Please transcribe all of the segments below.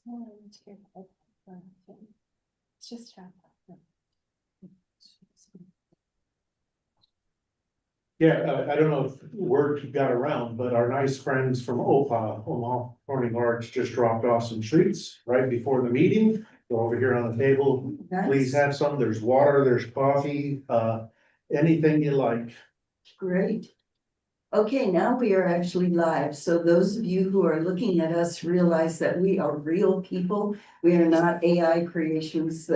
It's just Yeah, I don't know if word got around, but our nice friends from Omaha Corning Arts just dropped off some treats right before the meeting. Go over here on the table, please have some, there's water, there's coffee, anything you like. Great. Okay, now we are actually live. So those of you who are looking at us realize that we are real people. We are not AI creations.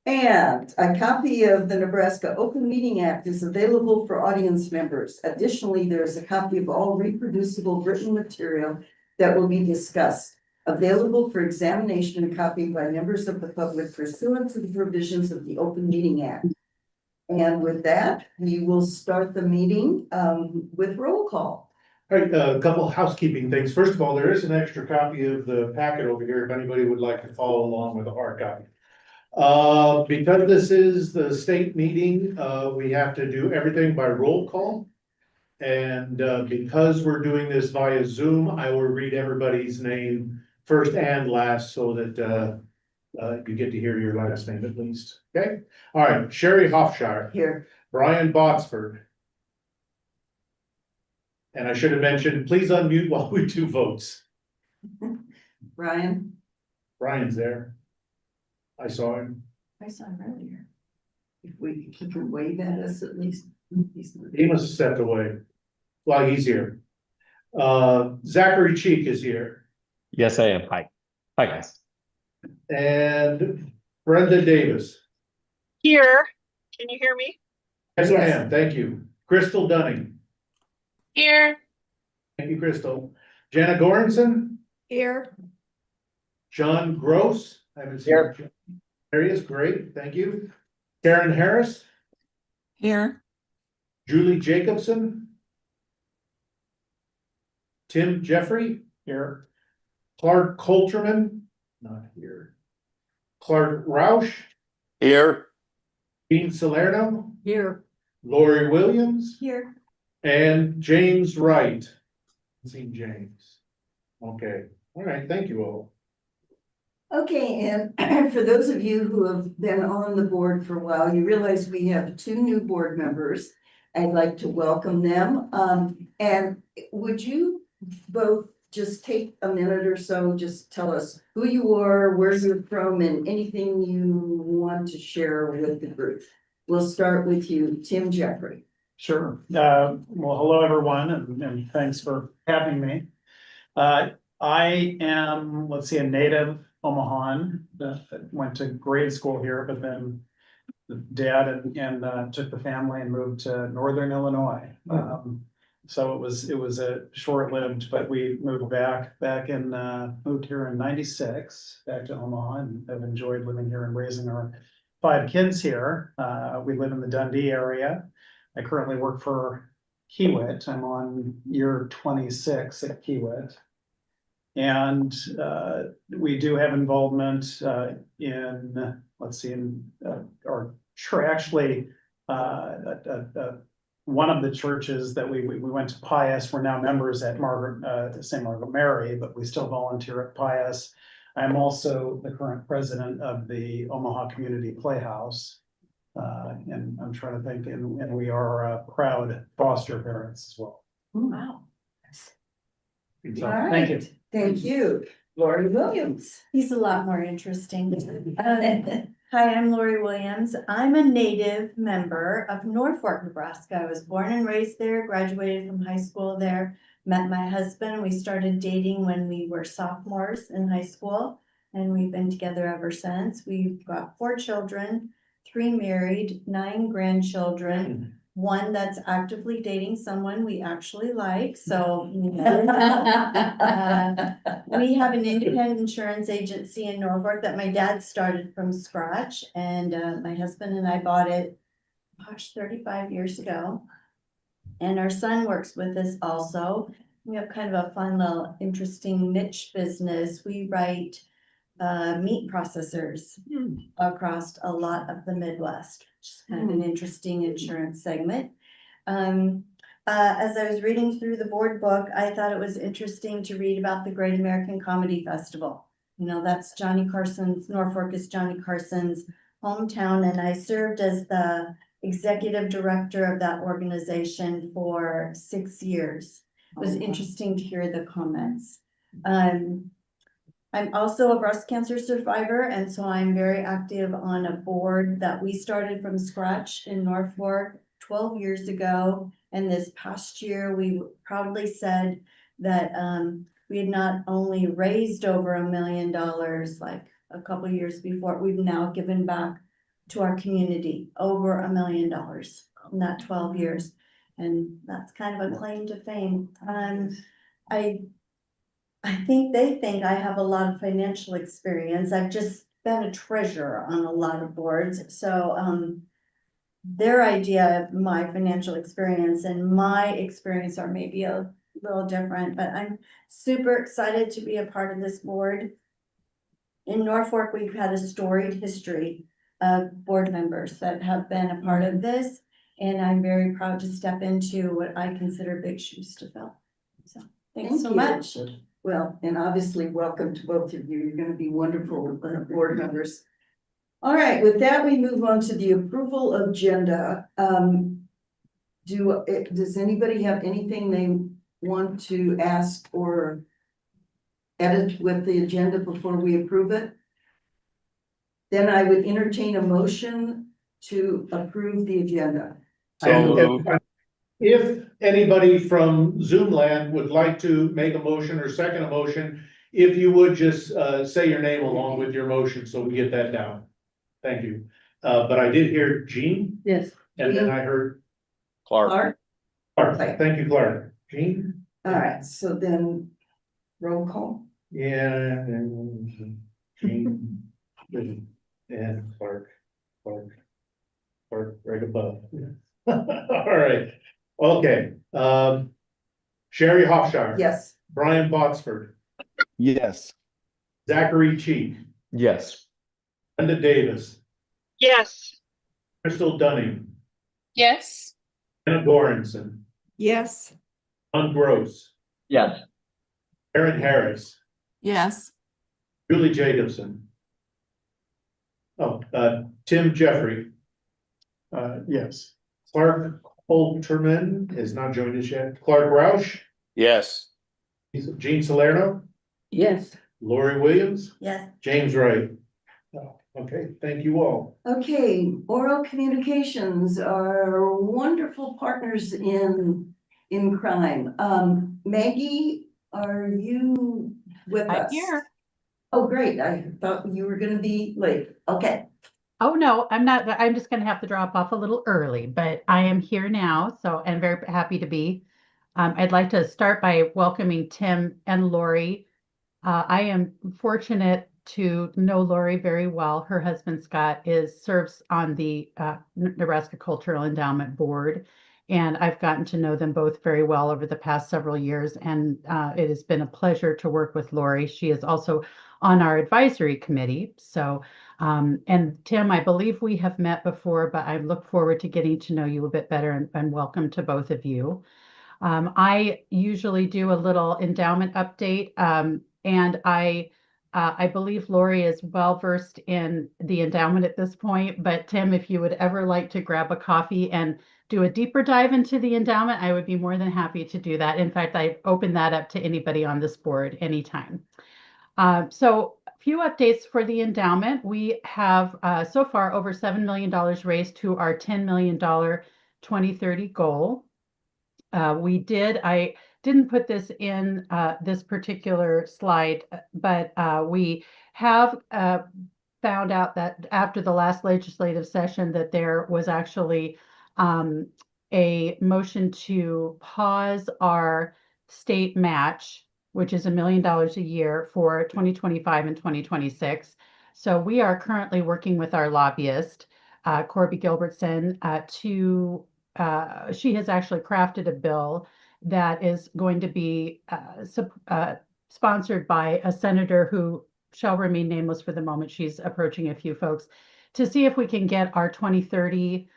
And a copy of the Nebraska Open Meeting Act is available for audience members. Additionally, there is a copy of all reproducible written material that will be discussed, available for examination and copied by members of the public pursuant to the provisions of the Open Meeting Act. And with that, we will start the meeting with roll call. All right, a couple of housekeeping things. First of all, there is an extra copy of the packet over here if anybody would like to follow along with a hard copy. Because this is the state meeting, we have to do everything by roll call. And because we're doing this via Zoom, I will read everybody's name first and last so that you get to hear your last name at least. Okay, all right, Sherry Hofshire. Here. Brian Botsford. And I should have mentioned, please unmute while we do votes. Brian. Brian's there. I saw him. I saw him earlier. If he can wave at us at least. He must have stepped away. Well, he's here. Zachary Cheek is here. Yes, I am. Hi. Hi, guys. And Brenda Davis. Here, can you hear me? Yes, Yes. ma'am. Thank you. Crystal Dunning. Here. Thank you, Crystal. Jana Goranson. Here. John Gross. I haven't seen him. There he is. Great. Thank you. Karen Harris. Here. Julie Jacobson. Tim Jeffrey. Here. Clark Coulterman. Not here. Clark Roush. Here. Dean Salerno. Here. Lori Williams. Here. And James Wright. Seen James. Okay. All right. Thank you all. Okay, and for those of you who have been on the board for a while, you realize we have 2 new board members. I'd like to welcome them. And would you both just take a minute or so, just tell us who you are, where you're from, and anything you want to share with the group. We'll start with you, Tim Jeffrey. Sure. Well, hello, everyone, and thanks for having me. I am, let's see, a native Omahan that went to grade school here, but then the dad and took the family and moved to Northern Illinois. So it was a short-lived, but we moved moved here in '96 back to Omaha, and have enjoyed living here and raising our 5 kids here. We live in the Dundee area. I currently work for Kiewit. I'm on year 26 at Kiewit. And we do have involvement in, let's see, in our church, actually, one of the churches that we went to Pius. We're now members at St. Margaret Mary, but we still volunteer at Pius. I'm also the current president of the Omaha Community Playhouse. And I'm trying to think, and we are proud foster parents as well. Wow. So, All right. thank you. Thank you. Lori Williams. He's a lot more interesting. Hi, I'm Lori Williams. I'm a native member of Norfolk, Nebraska. I was born and raised there, graduated from high school there, met my husband. We started dating when we were sophomores in high school, and we've been together ever since. We've got 4 children, 3 married, 9 grandchildren, 1 that's actively dating someone we actually like. So we have an independent insurance agency in Norfolk that my dad started from scratch, and my husband and I bought it, 35 years ago. And our son works with us also. We have kind of a fun little interesting niche business. We write meat processors across a lot of the Midwest, which is kind of an interesting insurance segment. As I was reading through the board book, I thought it was interesting to read about the Great American Comedy Festival. You know, that's Johnny Carson's, Norfolk is Johnny Carson's hometown, and I served as the executive director of that organization for 6 years. It was interesting to hear the comments. I'm also a breast cancer survivor, and so I'm very active on a board that we started from scratch in Norfolk 12 years ago. And this past year, we proudly said that we had not only raised over $1 million like a couple years before, we've now given back to our community over $1 million in that 12 years. And that's kind of a claim to fame. I think they think I have a lot of financial experience. I've just been a treasurer on a lot of boards. So their idea of my financial experience and my experience are maybe a little different, but I'm super excited to be a part of this board. In Norfolk, we've had a storied history of board members that have been a part of this, and I'm very proud to step into what I consider big shoes to fill. So thanks so you. much. Well, and obviously, welcome to both of you. You're gonna be wonderful board members. All right, with that, we move on to the approval agenda. Does anybody have anything they want to ask or edit with the agenda before we approve it? Then I would entertain a motion to approve the agenda. So moved. If anybody from Zoom land would like to make a motion or second a motion, if you would just say your name along with your motion, so we get that down. Thank you. But I did hear Jean, Yes. and then I heard Clark. Clark? Clark. Thank you, Clark. Jean? All right, so then roll call. Yeah, and Jean, and Clark, right above. All right, okay, Sherry Hofshardt. Yes. Brian Botsford, Yes. Zachary Cheek, Yes. Linda Davis, Yes. Crystal Dunning, Yes. Anna Goranson, Yes. Don Gross, Yes. Aaron Harris, Yes. Julie Jacobson. Oh, Tim Jeffrey, Yes. Clark Holterman has not joined us yet, Clark Roush, Yes. Jean Salerno, Yes. Lori Williams, Yes, James Wright. Oh, okay, thank you all. Okay, Oral Communications are wonderful partners in crime. Maggie, are you with I'm us? here. Oh, great. I thought you were gonna be late. Okay. Oh, no, I'm not. I'm just going to have to drop off a little early, but I am here now. So I'm very happy to be. I'd like to start by welcoming Tim and Lori. I am fortunate to know Lori very well. Her husband, Scott, serves on the Nebraska Cultural Endowment Board. And I've gotten to know them both very well over the past several years. And it has been a pleasure to work with Lori. She is also on our advisory committee. So, and Tim, I believe we have met before, but I look forward to getting to know you a bit better, and welcome to both of you. I usually do a little endowment update, and I believe Lori is well versed in the endowment at this point. But Tim, if you would ever like to grab a coffee and do a deeper dive into the endowment, I would be more than happy to do that. In fact, I open that up to anybody on this board anytime. So a few updates for the endowment. We have so far over $7 million raised to our $10 million 2030 goal. I didn't put this in this particular slide, but we have found out that after the last legislative session that there was actually a motion to pause our state match, which is $1 million a year for 2025 and 2026. So we are currently working with our lobbyist, Corby Gilbertson, she has actually crafted a bill that is going to be sponsored by a senator who shall remain nameless for the moment. She's approaching a few folks to see if we can get our 2030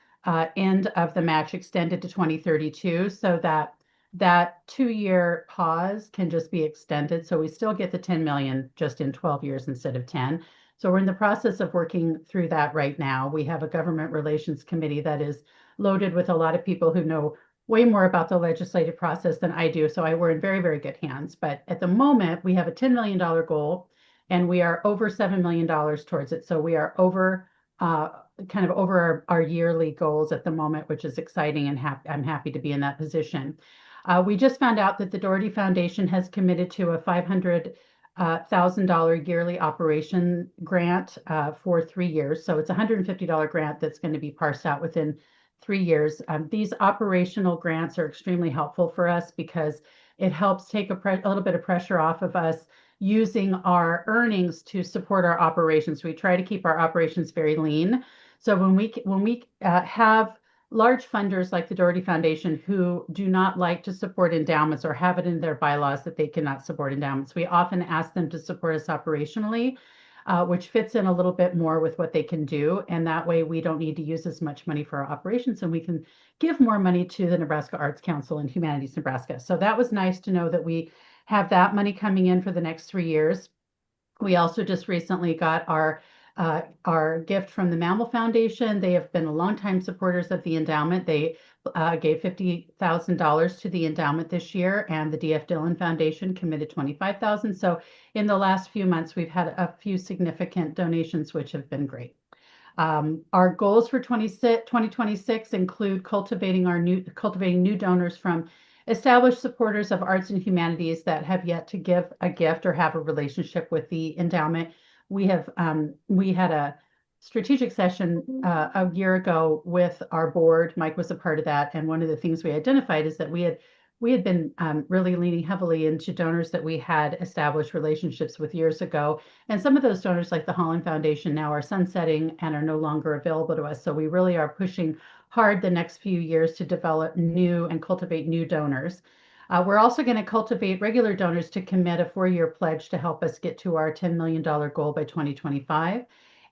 end of the match extended to 2032 so that that 2-year pause can just be extended. So we still get the 10 million just in 12 years instead of 10. So we're in the process of working through that right now. We have a government relations committee that is loaded with a lot of people who know way more about the legislative process than I do. So we're in very, very good hands. But at the moment, we have a $10 million goal and we are over $7 million towards it. So we are over kind of over our yearly goals at the moment, which is exciting, and I'm happy to be in that position. We just found out that the Doherty Foundation has committed to a $500,000 yearly operation grant for 3 years. So it's a $150 grant that's going to be parsed out within 3 years. These operational grants are extremely helpful for us because it helps take a little bit of pressure off of us using our earnings to support our operations. We try to keep our operations very lean. So when we have large funders like the Doherty Foundation who do not like to support endowments or have it in their bylaws that they cannot support endowments, we often ask them to support us operationally, which fits in a little bit more with what they can do. And that way we don't need to use as much money for our operations and we can give more money to the Nebraska Arts Council and Humanities Nebraska. So that was nice to know that we have that money coming in for the next 3 years. We also just recently got our gift from the Mammal Foundation. They have been longtime supporters of the endowment. They gave $50,000 to the endowment this year, and the D.F. Dillon Foundation committed $25,000. So in the last few months, we've had a few significant donations, which have been great. Our goals for 2026 include cultivating new donors from established supporters of arts and humanities that have yet to give a gift or have a relationship with the endowment. We had a strategic session a year ago with our board. Mike was a part of that, and one of the things we identified is that we had been really leaning heavily into donors that we had established relationships with years ago, and some of those donors, like the Holland Foundation, now are sunsetting and are no longer available to us. So we really are pushing hard the next few years to develop new and cultivate new donors. We're also going to cultivate regular donors to commit a 4-year pledge to help us get to our $10 million goal by 2025.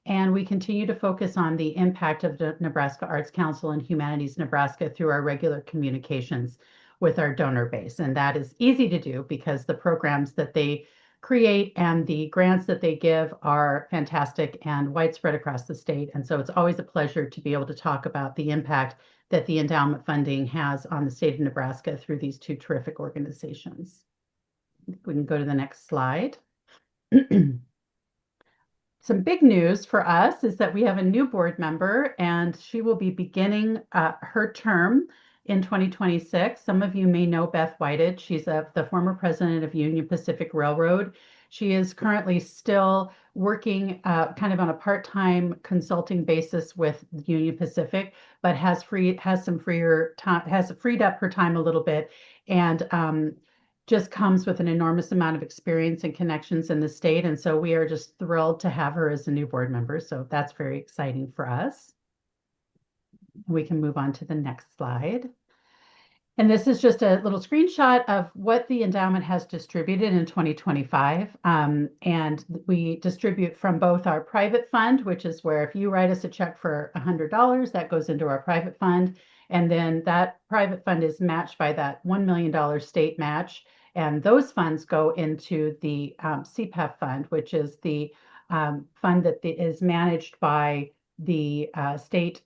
And we continue to focus on the impact of the Nebraska Arts Council and Humanities Nebraska through our regular communications with our donor base. And that is easy to do because the programs that they create and the grants that they give are fantastic and widespread across the state. And so it's always a pleasure to be able to talk about the impact that the endowment funding has on the state of Nebraska through these two terrific organizations. We can go to the next slide. Some big news for us is that we have a new board member and she will be beginning her term in 2026. Some of you may know Beth Whited. She's the former president of Union Pacific Railroad. She is currently still working kind of on a part-time consulting basis with Union Pacific, but has freed up her time a little bit, and just comes with an enormous amount of experience and connections in the state. And so we are just thrilled to have her as a new board member. So that's very exciting for us. We can move on to the next slide. And this is just a little screenshot of what the endowment has distributed in 2025. And we distribute from both our private fund, which is where if you write us a check for $100, that goes into our private fund. And then that private fund is matched by that $1 million state match. And those funds go into the CPEF fund, which is the fund that is managed by the state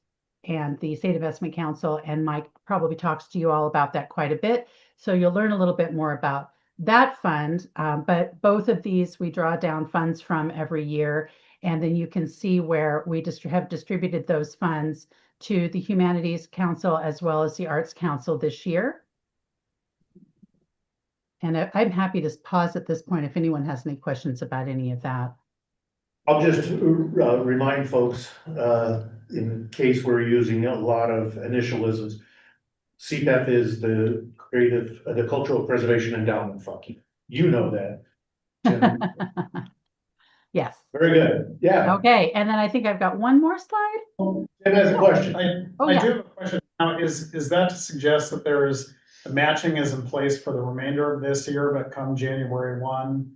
and the State Investment Council. And Mike probably talks to you all about that quite a bit. So you'll learn a little bit more about that fund. But both of these we draw down funds from every year. And then you can see where we have distributed those funds to the Humanities Council as well as the Arts Council this year. And I'm happy to pause at this point if anyone has any questions about any of that. I'll just remind folks, in case we're using a lot of initialisms, CPEF is the Cultural Preservation Endowment Fund. You know that. Yes. Very good. Yeah. Okay, and then I think I've got one more slide. Tim has a question. I do have a question. Now, is that to suggest that there is the matching is in place for the remainder of this year, but come January 1,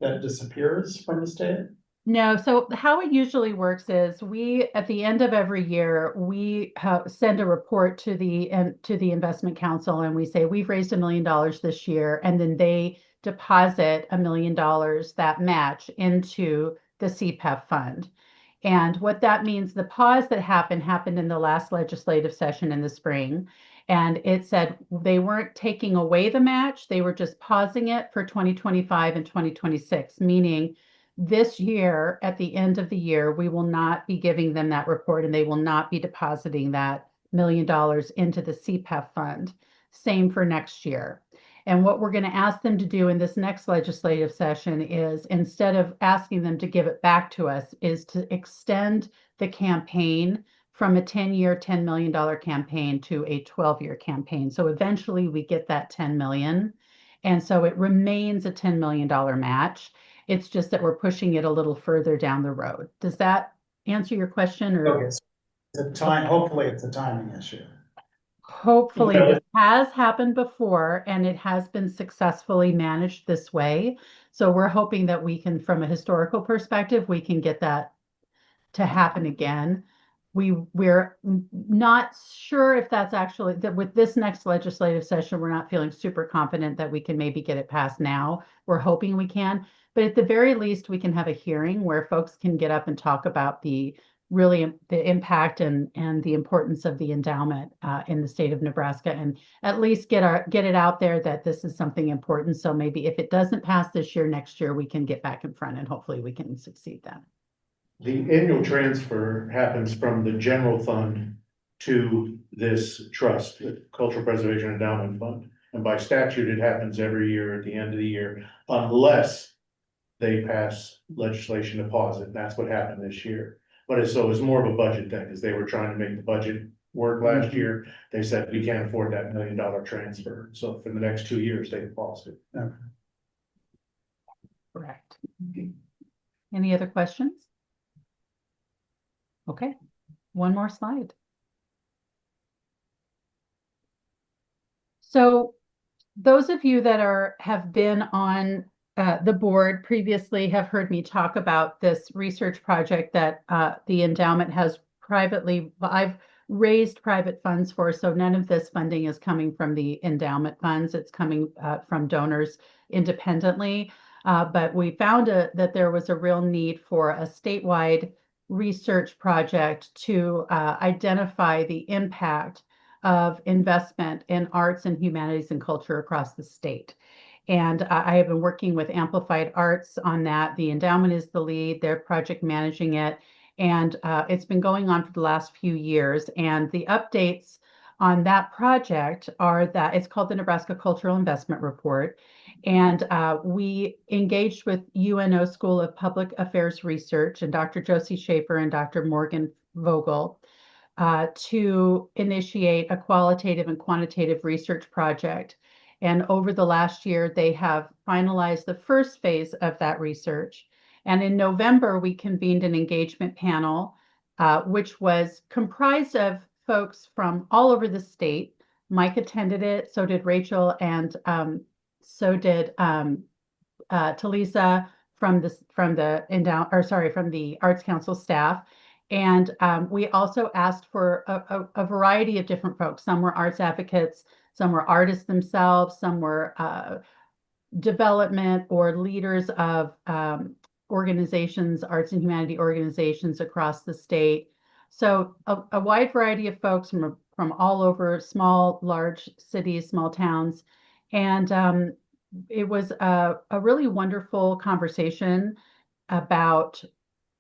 that disappears from the state? No, so how it usually works is we, at the end of every year, we send a report to the investment council and we say, we've raised $1 million this year. And then they deposit $1 million that match into the CPEF fund. And what that means, the pause that happened in the last legislative session in the spring. And it said they weren't taking away the match, they were just pausing it for 2025 and 2026, meaning this year, at the end of the year, we will not be giving them that report and they will not be depositing that $1 million into the CPEF fund. Same for next year. And what we're going to ask them to do in this next legislative session is, instead of asking them to give it back to us, is to extend the campaign from a 10-year, $10 million campaign to a 12-year campaign. So eventually we get that 10 million. And so it remains a $10 million match. It's just that we're pushing it a little further down the road. Does that answer your question? Or Okay, so hopefully it's a timing issue. hopefully Yeah. this has happened before and it has been successfully managed this way. So we're hoping that we can, from a historical perspective, we can get that to happen again. We're not sure if that's actually, that with this next legislative session, we're not feeling super confident that we can maybe get it passed now. We're hoping we can, but at the very least, we can have a hearing where folks can get up and talk about the impact and the importance of the endowment in the state of Nebraska, and at least get it out there that this is something important. So maybe if it doesn't pass this year, next year, we can get back in front and hopefully we can succeed then. The annual transfer happens from the general fund to this trust, the Cultural Preservation Endowment Fund. And by statute, it happens every year at the end of the year, unless they pass legislation to pause it. And that's what happened this year. But it's more of a budget thing, because they were trying to make the budget work last year. They said, we can't afford that $1 million transfer. So for the next 2 years, they paused it. Correct. Any other questions? Okay, one more slide. So those of you that have been on the board previously have heard me talk about this research project that the endowment has I've raised private funds for, so none of this funding is coming from the endowment funds. It's coming from donors independently. But we found that there was a real need for a statewide research project to identify the impact of investment in arts and humanities and culture across the state. And I have been working with Amplified Arts on that. The endowment is the lead, they're project managing it. And it's been going on for the last few years. And the updates on that project are that it's called the Nebraska Cultural Investment Report. And we engaged with UNO School of Public Affairs Research and Dr. Josie Schaefer and Dr. Morgan Vogel to initiate a qualitative and quantitative research project. And over the last year, they have finalized the first phase of that research. And in November, we convened an engagement panel, which was comprised of folks from all over the state. Mike attended it, so did Rachel, and so did Talisa from the Arts Council staff. And we also asked for a variety of different folks. Some were arts advocates, some were artists themselves, some were development or leaders of organizations, arts and humanity organizations across the state. So a wide variety of folks from all over, small, large cities, small towns. And it was a really wonderful conversation about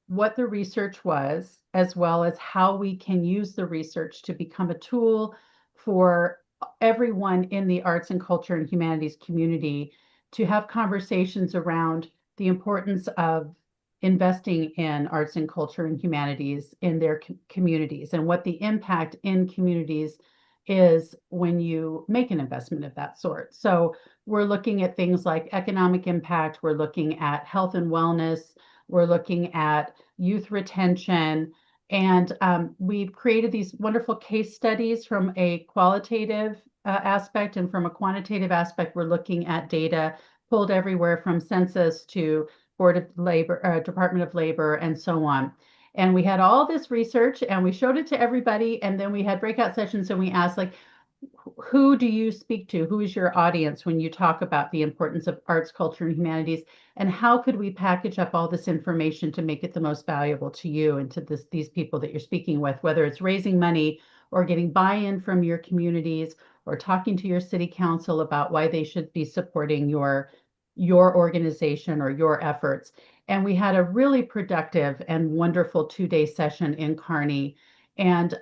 what the research was, as well as how we can use the research to become a tool for everyone in the arts and culture and humanities community to have conversations around the importance of investing in arts and culture and humanities in their communities, and what the impact in communities is when you make an investment of that sort. So we're looking at things like economic impact, we're looking at health and wellness, we're looking at youth retention, and we've created these wonderful case studies from a qualitative aspect, and from a quantitative aspect, we're looking at data pulled everywhere from census to Board of Labor, Department of Labor, and so on. And we had all this research and we showed it to everybody. And then we had breakout sessions and we asked, like, who do you speak to? Who is your audience when you talk about the importance of arts, culture, and humanities? And how could we package up all this information to make it the most valuable to you and to these people that you're speaking with, whether it's raising money or getting buy-in from your communities or talking to your city council about why they should be supporting your organization or your efforts. And we had a really productive and wonderful 2-day session in Kearney. And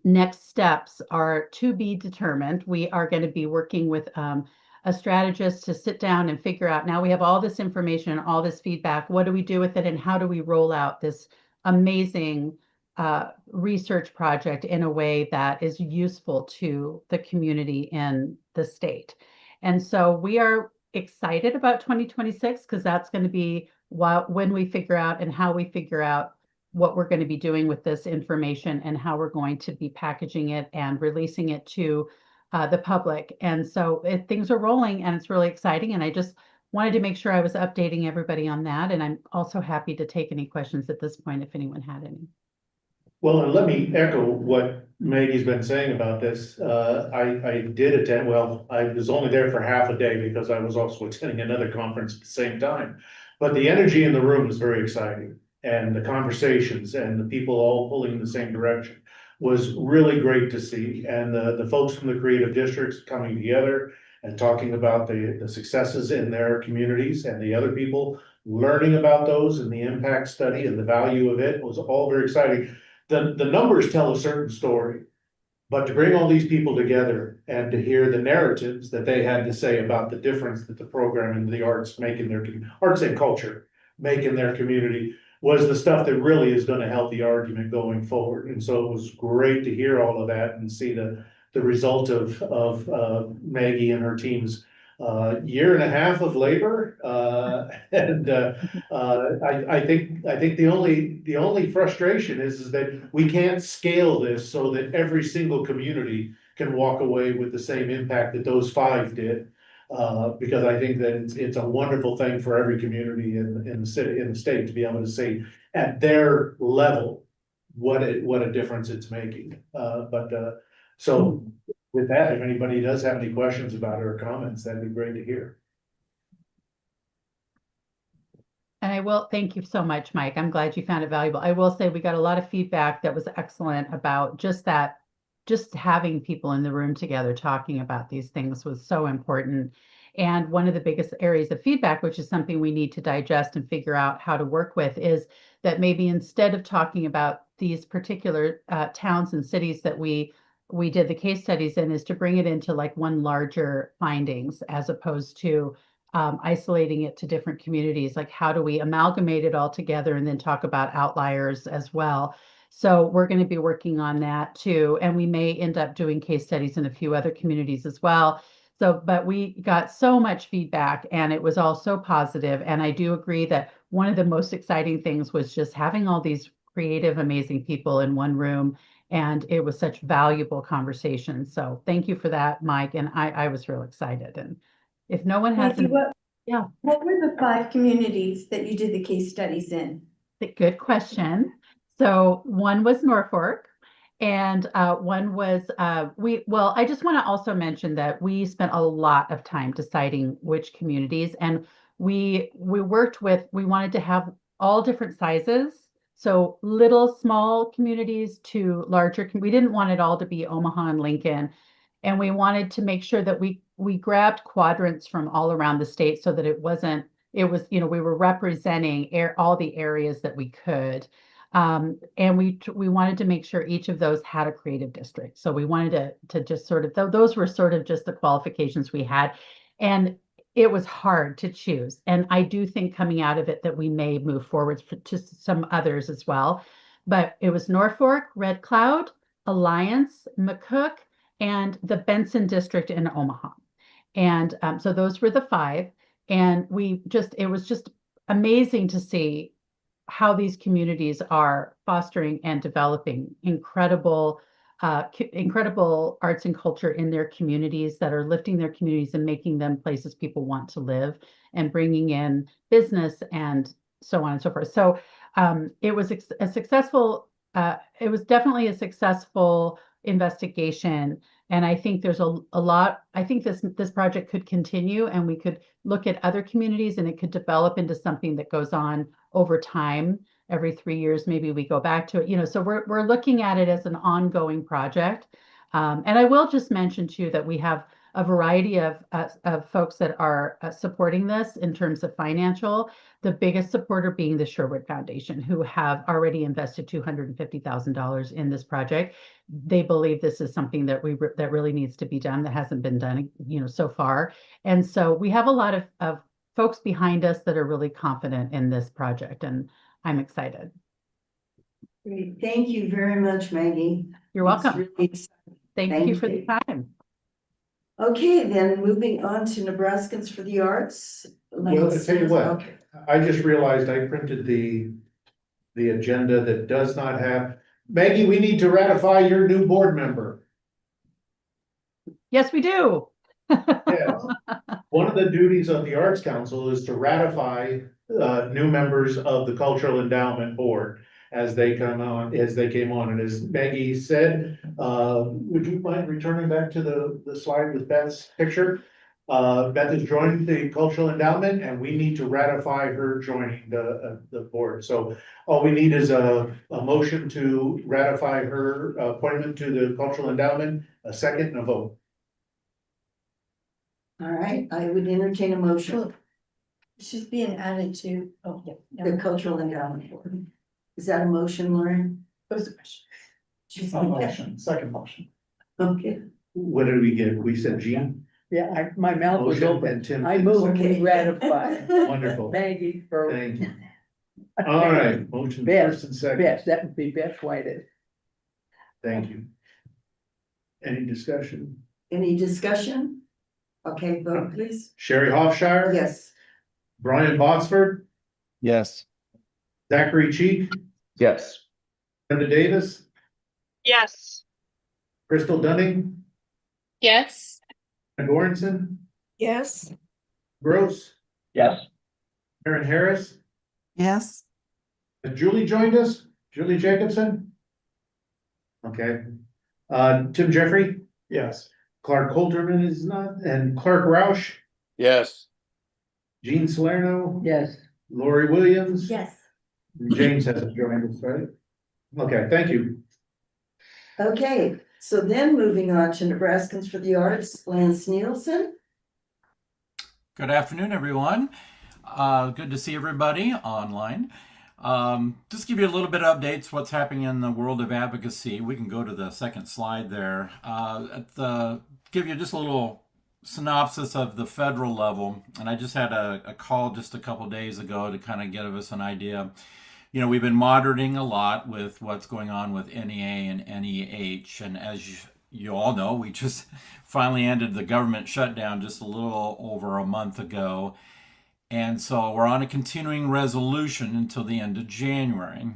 next steps are to be determined. We are going to be working with a strategist to sit down and figure out, now we have all this information, all this feedback, what do we do with it, and how do we roll out this amazing research project in a way that is useful to the community in the state. And so we are excited about 2026 because that's going to be when we figure out and how we figure out what we're going to be doing with this information and how we're going to be packaging it and releasing it to the public. And so things are rolling and it's really exciting. And I just wanted to make sure I was updating everybody on that. And I'm also happy to take any questions at this point if anyone had any. Well, and let me echo what Maggie's been saying about this. I did attend, well, I was only there for half a day because I was also attending another conference at the same time. But the energy in the room was very exciting. And the conversations and the people all pulling in the same direction was really great to see. And the folks from the creative districts coming together and talking about the successes in their communities and the other people learning about those and the impact study and the value of it was all very exciting. The numbers tell a certain story, but to bring all these people together and to hear the narratives that they had to say about the difference that the program and the arts make in their arts and culture make in their community was the stuff that really is going to help the argument going forward. And so it was great to hear all of that and see the result of Maggie and her team's year and a half of labor. I think the only frustration is that we can't scale this so that every single community can walk away with the same impact that those 5 did. Because I think that it's a wonderful thing for every community in the city, in the state, to be able to see at their level what a difference it's making. So with that, if anybody does have any questions about it or comments, that'd be great to hear. And I will thank you so much, Mike. I'm glad you found it valuable. I will say we got a lot of feedback that was excellent about just that. Just having people in the room together talking about these things was so important. And one of the biggest areas of feedback, which is something we need to digest and figure out how to work with, is that maybe instead of talking about these particular towns and cities that we did the case studies in, is to bring it into like one larger findings as opposed to isolating it to different communities. Like, how do we amalgamate it all together and then talk about outliers as well? So we're going to be working on that too. And we may end up doing case studies in a few other communities as well. So, but we got so much feedback and it was all so positive. And I do agree that one of the most exciting things was just having all these creative, amazing people in one room. And it was such valuable conversations. So thank you for that, Mike. And I was real excited. And if no one has, Maggie, yeah. What were the 5 communities that you did the case studies in? Good question. So one was Norfolk and one was, I just want to also mention that we spent a lot of time deciding which communities, and we wanted to have all different sizes. So little small communities to larger, we didn't want it all to be Omaha and Lincoln. And we wanted to make sure that we grabbed quadrants from all around the state so that it was, we were representing all the areas that we could. And we wanted to make sure each of those had a creative district. So we wanted to just sort of, those were sort of just the qualifications we had. And it was hard to choose. And I do think coming out of it that we may move forward to some others as well. But it was Norfolk, Red Cloud, Alliance, McCook, and the Benson district in Omaha. And so those were the 5. And it was just amazing to see how these communities are fostering and developing incredible incredible arts and culture in their communities that are lifting their communities and making them places people want to live and bringing in business and so on and so forth. So it was a successful, it was definitely a successful investigation. And I think there's a lot, I think this project could continue and we could look at other communities and it could develop into something that goes on over time. Every 3 years, maybe we go back to it, so we're looking at it as an ongoing project. And I will just mention too that we have a variety of folks that are supporting this in terms of financial, the biggest supporter being the Sherwood Foundation, who have already invested $250,000 in this project. They believe this is something that that really needs to be done, that hasn't been done, so far. And so we have a lot of folks behind us that are really confident in this project, and I'm excited. Great. Thank you very much, Maggie. You're It's welcome. really exciting. Thank you for the time. Okay, then moving on to Nebraskans for the Arts. Well, I tell you what, Okay. I just realized I printed the agenda that does not have, Maggie, we need to ratify your new board member. Yes, we do. Yes. One of the duties of the Arts Council is to ratify new members of the Cultural Endowment Board as they came on, and as Maggie said, would you mind returning back to the slide with Beth's picture? Beth has joined the Cultural Endowment and we need to ratify her joining the board. So all we need is a motion to ratify her appointment to the Cultural Endowment, a second and a vote. All right, I would entertain a motion. Well, she's being added to, oh, yeah. The no, Cultural Endowment Board. Is that a motion, Lauren? That was a question. She's A motion, second motion. Okay, What did we get? We said Jean? Yeah, my mouth was Motion open. and Tim. I move Okay. we ratify Wonderful. Maggie for Thank you. All right, motion Beth, first and second. Beth, that would be Beth Whited. Thank you. Any discussion? any discussion? Okay, vote please. Sherry Hofshire? Yes. Brian Botsford? Yes. Zachary Cheek? Yes. Brenda Davis? Yes. Crystal Dunning? Yes. Ken Goranson? Yes. Gross? Yes. Aaron Harris? Yes. Has Julie joined us? Julie Jacobson? Okay. Tim Jeffrey? Yes. Clark Holterman is not, and Clark Roush? Yes. Jean Salerno? Yes. Lori Williams? Yes. James hasn't joined us, right? Okay, thank you. Okay, so then moving on to Nebraskans for the Arts, Lance Nielsen. Good afternoon, everyone. Good to see everybody online. Just give you a little bit of updates what's happening in the world of advocacy. We can go to the second slide there. Give you just a little synopsis of the federal level. And I just had a call just a couple days ago to kind of give us an idea. We've been monitoring a lot with what's going on with NEA and NEH. And as you all know, we just finally ended the government shutdown just a little over a month ago. And so we're on a continuing resolution until the end of January.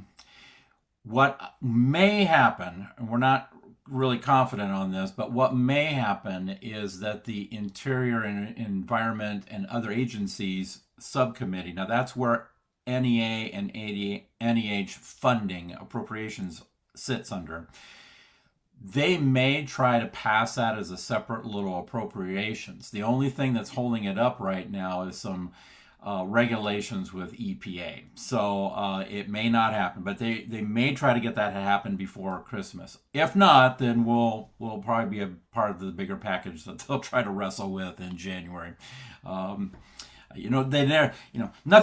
What may happen, and we're not really confident on this, but what may happen is that the Interior and Environment and other agencies subcommittee, now that's where NEA and NEH funding appropriations sits under. They may try to pass that as a separate little appropriations. The only thing that's holding it up right now is some regulations with EPA. So it may not happen, but they may try to get that to happen before Christmas. If not, then we'll probably be a part of the bigger package that they'll try to wrestle with in January. Nothing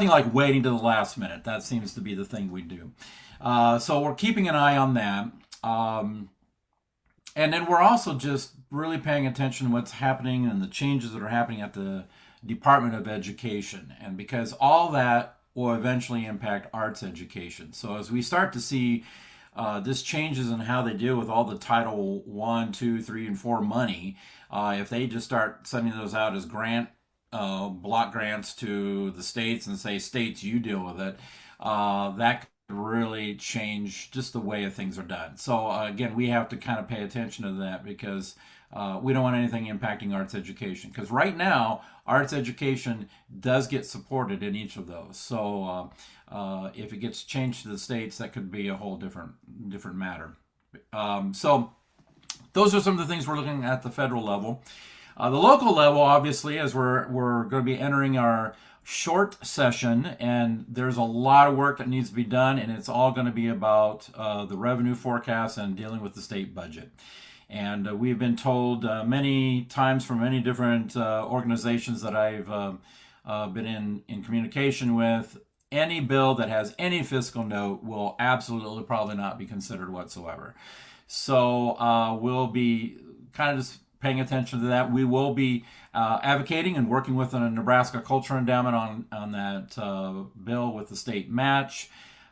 like waiting to the last minute. That seems to be the thing we do. So we're keeping an eye on that. And then we're also just really paying attention to what's happening and the changes that are happening at the Department of Education. And because all that will eventually impact arts education. So as we start to see this changes in how they deal with all the Title 1, 2, 3, and 4 money, if they just start sending those out as block grants to the states and say, states, you deal with it, that really change just the way things are done. So again, we have to kind of pay attention to that because we don't want anything impacting arts education. Because right now, arts education does get supported in each of those. So if it gets changed to the states, that could be a whole different matter. So those are some of the things we're looking at the federal level. The local level, obviously, as we're going to be entering our short session, and there's a lot of work that needs to be done, and it's all going to be about the revenue forecast and dealing with the state budget. And we've been told many times from many different organizations that I've been in communication with, any bill that has any fiscal note will absolutely probably not be considered whatsoever. So we'll be kind of just paying attention to that. We will be advocating and working with the Nebraska Culture Endowment on that bill with the state match.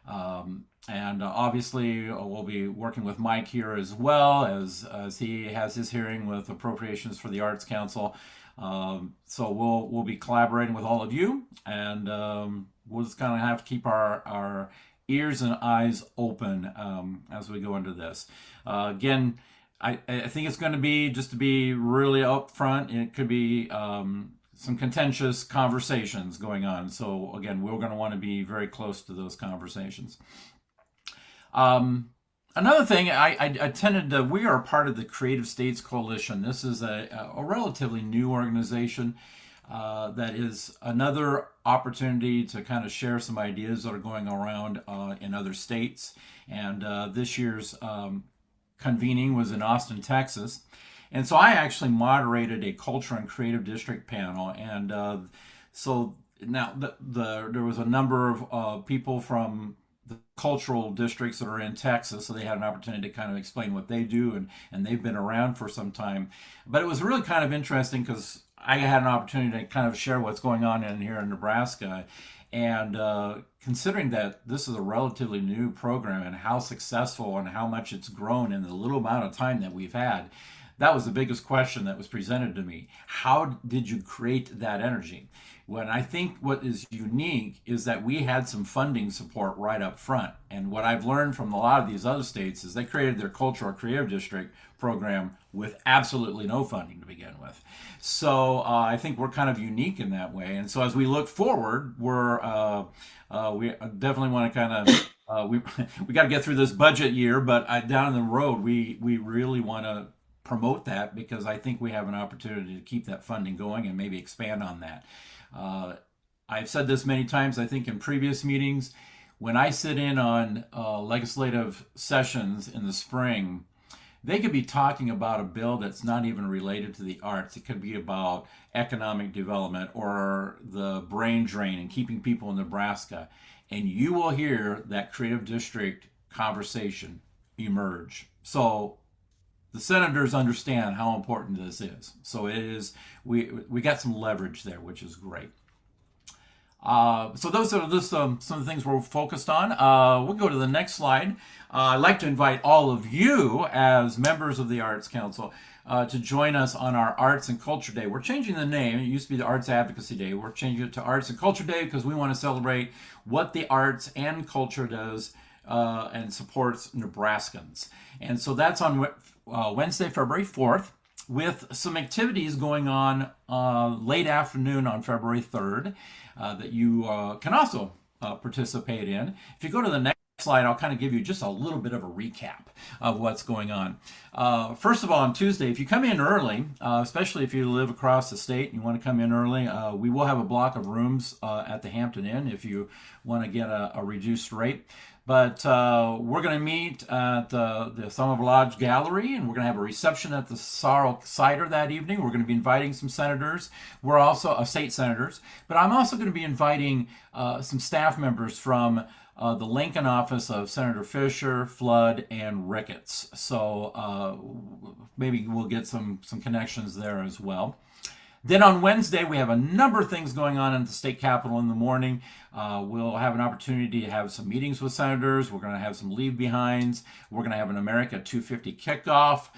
And obviously we'll be working with Mike here as well as he has his hearing with appropriations for the Arts Council. So we'll be collaborating with all of you, and we'll just kind of have to keep our ears and eyes open as we go into this. Again, I think it's going to be, just to be really upfront, it could be some contentious conversations going on. So again, we're going to want to be very close to those conversations. Another thing, we are part of the Creative States Coalition. This is a relatively new organization that is another opportunity to kind of share some ideas that are going around in other states. And this year's convening was in Austin, Texas. And so I actually moderated a culture and creative district panel. And so now there was a number of people from the cultural districts that are in Texas, so they had an opportunity to kind of explain what they do, and they've been around for some time. But it was really kind of interesting because I had an opportunity to kind of share what's going on in here in Nebraska. And considering that this is a relatively new program and how successful and how much it's grown in the little amount of time that we've had, that was the biggest question that was presented to me. How did you create that energy? When I think what is unique is that we had some funding support right up front. And what I've learned from a lot of these other states is they created their cultural creative district program with absolutely no funding to begin with. So I think we're kind of unique in that way. And so as we look forward, we definitely want to kind of, we got to get through this budget year, but down the road, we really want to promote that, because I think we have an opportunity to keep that funding going and maybe expand on that. I've said this many times, I think in previous meetings, when I sit in on legislative sessions in the spring, they could be talking about a bill that's not even related to the arts. It could be about economic development or the brain drain and keeping people in Nebraska. And you will hear that creative district conversation emerge. So the senators understand how important this is. So it is, we got some leverage there, which is great. So those are just some of the things we're focused on. We'll go to the next slide. I'd like to invite all of you as members of the Arts Council to join us on our Arts and Culture Day. We're changing the name. It used to be the Arts Advocacy Day. We're changing it to Arts and Culture Day because we want to celebrate what the arts and culture does and supports Nebraskans. And so that's on Wednesday, February 4th, with some activities going on late afternoon on February 3rd that you can also participate in. If you go to the next slide, I'll kind of give you just a little bit of a recap of what's going on. First of all, on Tuesday, if you come in early, especially if you live across the state and you want to come in early, we will have a block of rooms at the Hampton Inn if you want to get a reduced rate. But we're going to meet at the Summer Lodge Gallery, and we're going to have a reception at the Sorrel Cider that evening. We're going to be inviting some senators. We're also state senators, but I'm also going to be inviting some staff members from the Lincoln office of Senator Fisher, Flood, and Ricketts. So maybe we'll get some connections there as well. Then on Wednesday, we have a number of things going on at the state capitol in the morning. We'll have an opportunity to have some meetings with senators. We're going to have some leave-behinds. We're going to have an America 250 kickoff,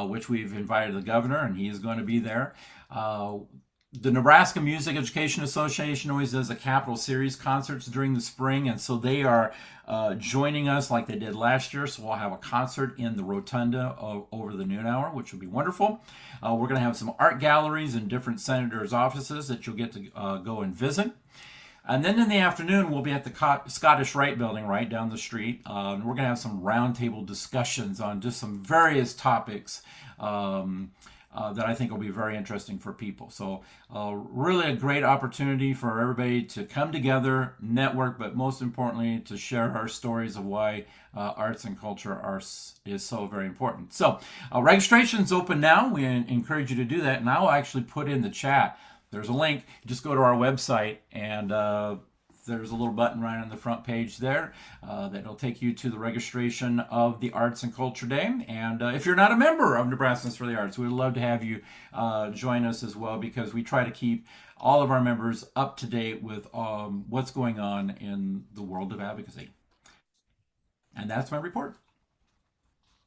which we've invited the governor, and he is going to be there. The Nebraska Music Education Association always does a Capital Series concerts during the spring, and so they are joining us like they did last year. So we'll have a concert in the Rotunda over the noon hour, which will be wonderful. We're going to have some art galleries in different senators' offices that you'll get to go and visit. And then in the afternoon, we'll be at the Scottish Rite Building right down the street. We're going to have some roundtable discussions on just some various topics that I think will be very interesting for people. So really a great opportunity for everybody to come together, network, but most importantly, to share our stories of why arts and culture is so very important. So registration's open now. We encourage you to do that. And I'll actually put in the chat. There's a link. Just go to our website, and there's a little button right on the front page there that'll take you to the registration of the Arts and Culture Day. And if you're not a member of Nebraskans for the Arts, we'd love to have you join us as well, because we try to keep all of our members up to date with what's going on in the world of advocacy. And that's my report.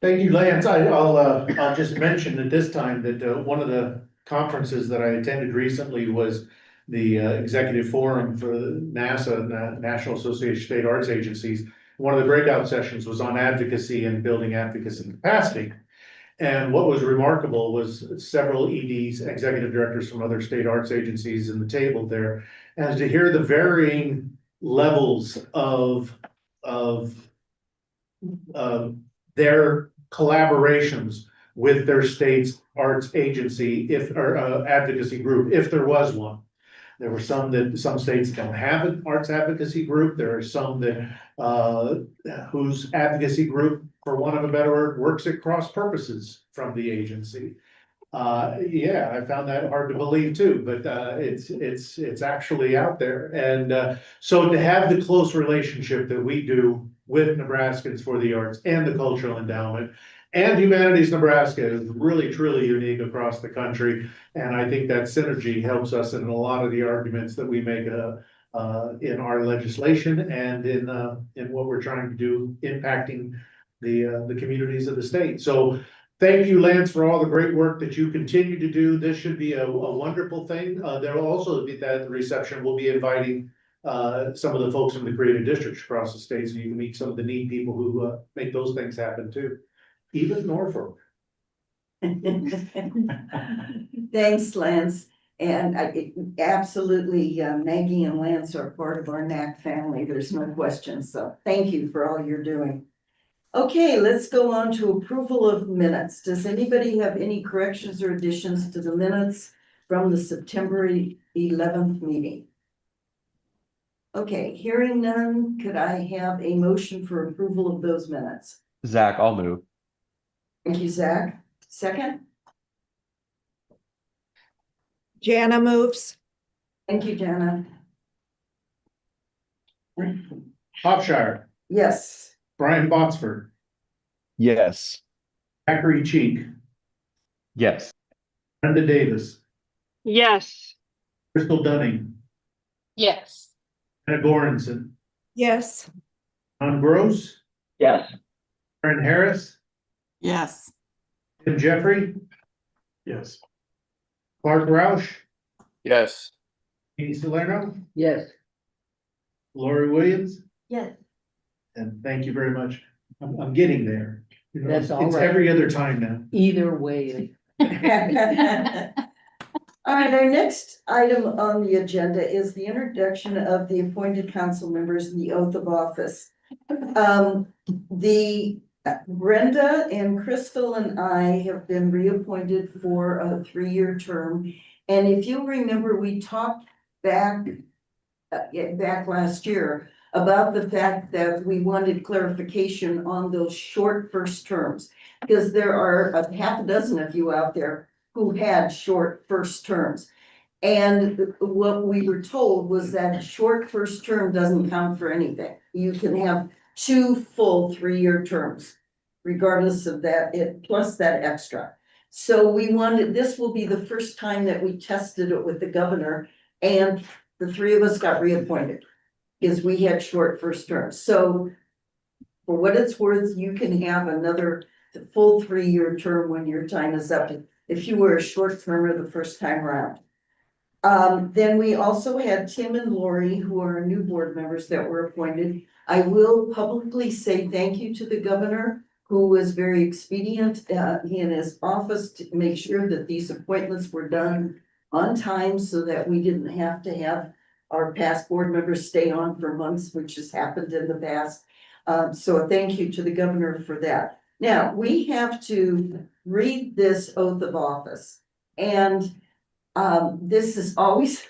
Thank you, Lance. I'll just mention at this time that one of the conferences that I attended recently was the executive forum for NASA, National Association of State Arts Agencies. One of the breakout sessions was on advocacy and building advocacy capacity. And what was remarkable was several EDs, executive directors from other state arts agencies in the table there, and to hear the varying levels of their collaborations with their state's arts agency, or advocacy group, if there was one. There were some states don't have an arts advocacy group. There are some that whose advocacy group, for want of a better word, works at cross purposes from the agency. Yeah, I found that hard to believe too, but it's actually out there. And so to have the close relationship that we do with Nebraskans for the Arts and the Cultural Endowment and Humanities Nebraska is really truly unique across the country. And I think that synergy helps us in a lot of the arguments that we make in our legislation and in what we're trying to do, impacting the communities of the state. So thank you, Lance, for all the great work that you continue to do. This should be a wonderful thing. There will also be that reception. We'll be inviting some of the folks from the creative districts across the state, so you can meet some of the neat people who make those things happen too. Even Norfolk. Thanks, Lance. And absolutely, Maggie and Lance are part of our NAC family. There's no question. So thank you for all you're doing. Okay, let's go on to approval of minutes. Does anybody have any corrections or additions to the minutes from the September 11th meeting? Okay, hearing none, could I have a motion for approval of those minutes? Zach, I'll move. Thank you, Zach. Second? Jana moves. Thank you, Jana. Hopshire, Yes. Brian Botsford, Yes. Zachary Cheek, Yes. Brenda Davis, Yes. Crystal Dunning, Yes. Anna Goranson, Yes. John Gross, Yes. Aaron Harris, Yes. Tim Jeffrey, Yes. Clark Roush, Yes. Amy Salerno, Yes. Lori Williams, Yes. and thank you very much. I'm getting there. You know, That's all it's right. every other time now. Either way. All right, our next item on the agenda is the introduction of the appointed council members and the oath of office. Brenda and Crystal and I have been reappointed for a 3-year term. And if you'll remember, we talked back last year about the fact that we wanted clarification on those short first terms. Because there are a half a dozen of you out there who had short first terms. And what we were told was that short first term doesn't count for anything. You can have 2 full 3-year terms, regardless of that, plus that extra. So we wanted, this will be the first time that we tested it with the governor, and the 3 of us got reappointed because we had short first terms. So for what it's worth, you can have another full 3-year term when your time is up if you were a short termer the first time around. Then we also had Tim and Lori, who are new board members that were appointed. I will publicly say thank you to the governor, who was very expedient, he and his office to make sure that these appointments were done on time so that we didn't have to have our past board members stay on for months, which has happened in the past. So thank you to the governor for that. Now, we have to read this oath of office. And this is always,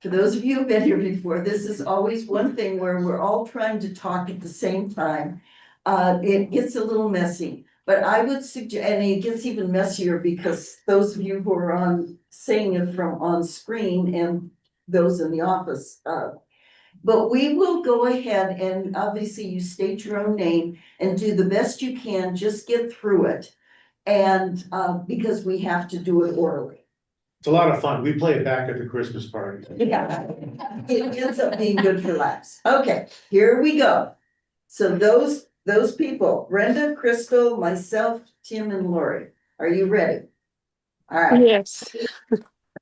for those of you who've been here before, this is always one thing where we're all trying to talk at the same time. It gets a little messy, but I would suggest, and it gets even messier because those of you who are on saying it from on screen and those in the office, but we will go ahead and obviously you state your own name and do the best you can, just get through it. And because we have to do it orally. It's a lot of fun. We play it back at the Christmas party. Yeah, it ends up being good for laughs. Okay, here we go. So those people, Brenda, Crystal, myself, Tim and Lori, are you ready? All right, Yes.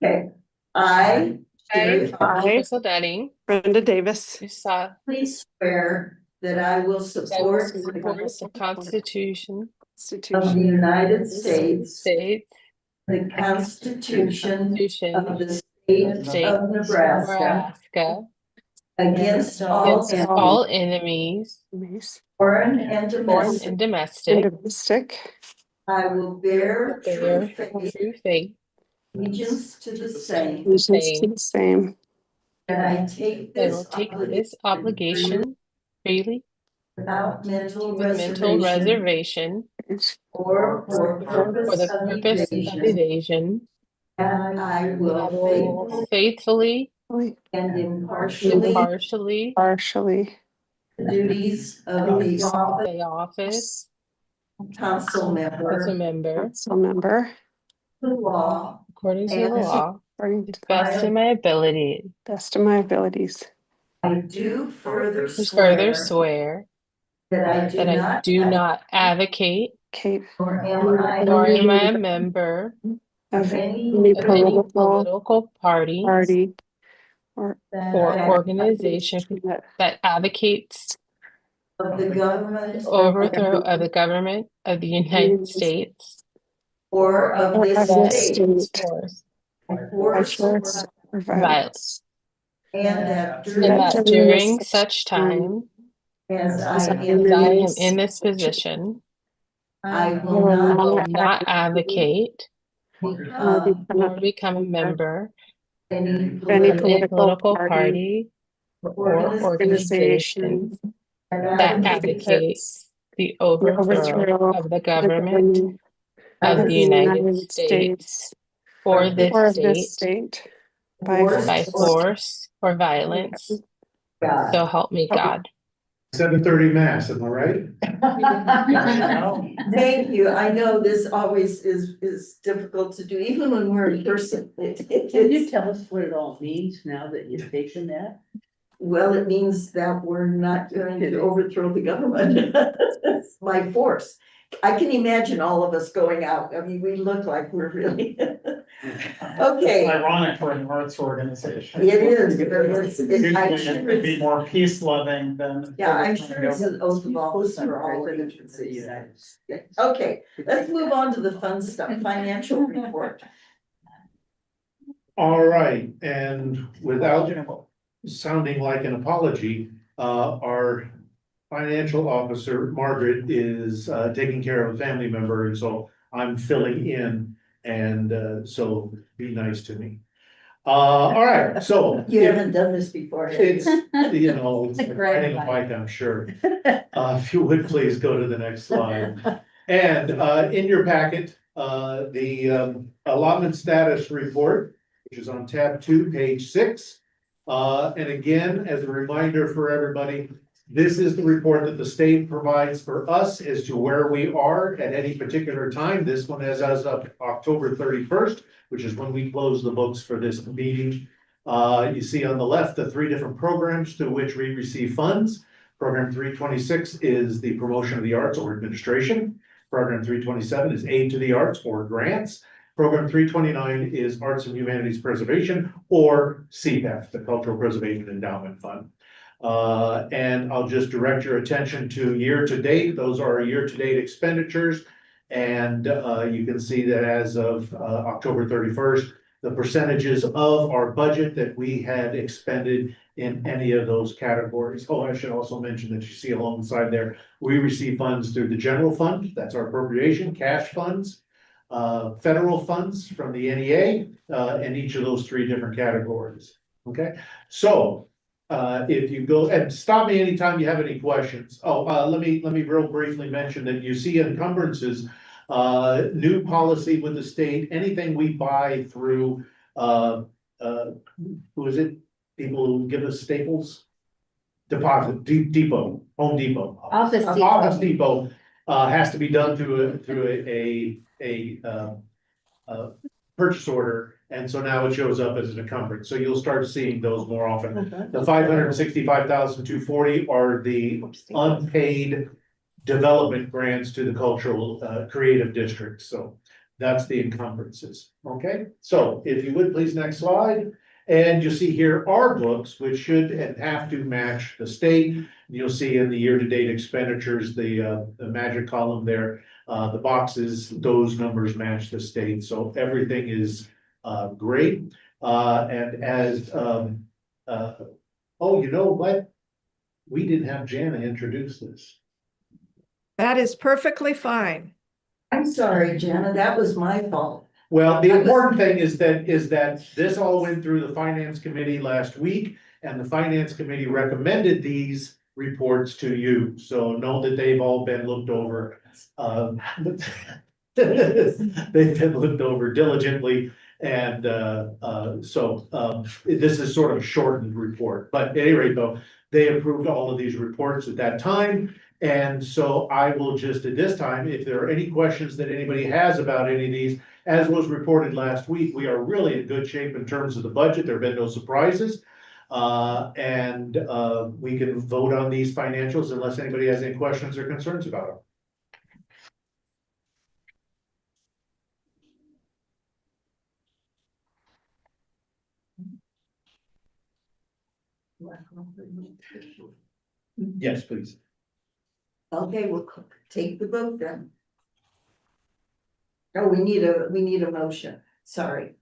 okay. I, I, I Crystal Dunning, Brenda Davis, do solemnly swear that I will support support the Constitution of the United States, States, the Constitution Constitution of the State of Nebraska, against all against all enemies, foreign and foreign and domestic. domestic, I will bear true faith, true faith, allegiance to the same, the same, and I take and will this take this obligation freely without mental with mental reservation or for for purpose the of purpose of evasion, evasion. and I I will will faithfully and impartially partially the duties of the office the office of council as a member, member, the law, according to the and law, to the best of my abilities. I do further Further swear swear that that I do not advocate or nor am I a member of any of any political party or that organization that advocates of the government overthrow of the government of the United States or of this state or force or violence, and that and that during such time as as I I am am in this position, I I will will not not advocate become nor become a member any of any political political party or organization that advocates the overthrow of the government of the United States or this state by force or violence. God. So help me God. 7:30 mass, am I right? Thank you. I know this always is difficult to do, even when we're in person. Can you tell us what it all means now that you've taken that? Well, it means that we're not going to overthrow the government by force. I can imagine all of us going out. I mean, we look like we're really. Okay, Ironic for an arts organization. it is, but I'm Usually sure it'd be it's, more peace loving than. yeah, I'm sure it's an oath of office for all agencies. Okay, let's move on to the fun stuff, financial report. All right, and without sounding like an apology, our financial officer, Margaret, is taking care of a family member, and so I'm filling in, and so be nice to me. All right, so. You haven't done this before. It's, you know, it's like riding a bike, I'm sure. If you would please go to the next slide. And in your packet, the allotment status report, which is on tab 2, page 6. And again, as a reminder for everybody, this is the report that the state provides for us as to where we are at any particular time. This one is as of October 31st, which is when we close the books for this meeting. You see on the left, the 3 different programs to which we receive funds. Program 326 is the promotion of the arts or administration. Program 327 is aid to the arts or grants. Program 329 is Arts and Humanities Preservation, or CPEF, the Cultural Preservation Endowment Fund. And I'll just direct your attention to year to date. Those are our year to date expenditures. And you can see that as of October 31st, the percentages of our budget that we had expended in any of those categories. Oh, I should also mention that you see along the side there, we receive funds through the general fund, that's our appropriation, cash funds, federal funds from the NEA, in each of those three different categories. Okay, so if you go and stop me anytime you have any questions. Oh, let me real briefly mention that you see encumbrances, new policy with the state, anything we buy through, who is it? People who give us staples? Deposit, Depot, Home Depot. Office Depot. Office Depot, has to be done through a purchase order. And so now it shows up as an encumbrance. So you'll start seeing those more often. The 565,240 are the unpaid development grants to the cultural, creative districts. So that's the encumbrances. Okay, so if you would please, next slide. And you see here our books, which should and have to match the state. You'll see in the year-to-date expenditures, the magic column there, the boxes, those numbers match the state. So everything is great. And as, oh, you know what? We didn't have Jana introduce this. That is perfectly fine. I'm sorry, Jana, that was my fault. Well, the important thing is that this all went through the finance committee last week, and the finance committee recommended these reports to you. So know that they've all been looked over. They've been looked over diligently, and this is sort of a shortened report. But at any rate, though, they approved all of these reports at that time. And so I will just at this time, if there are any questions that anybody has about any of these, as was reported last week, we are really in good shape in terms of the budget. There have been no surprises. We can vote on these financials unless anybody has any questions or concerns about them. Yes, please. Okay, we'll take the vote then. Oh, we need a motion, sorry.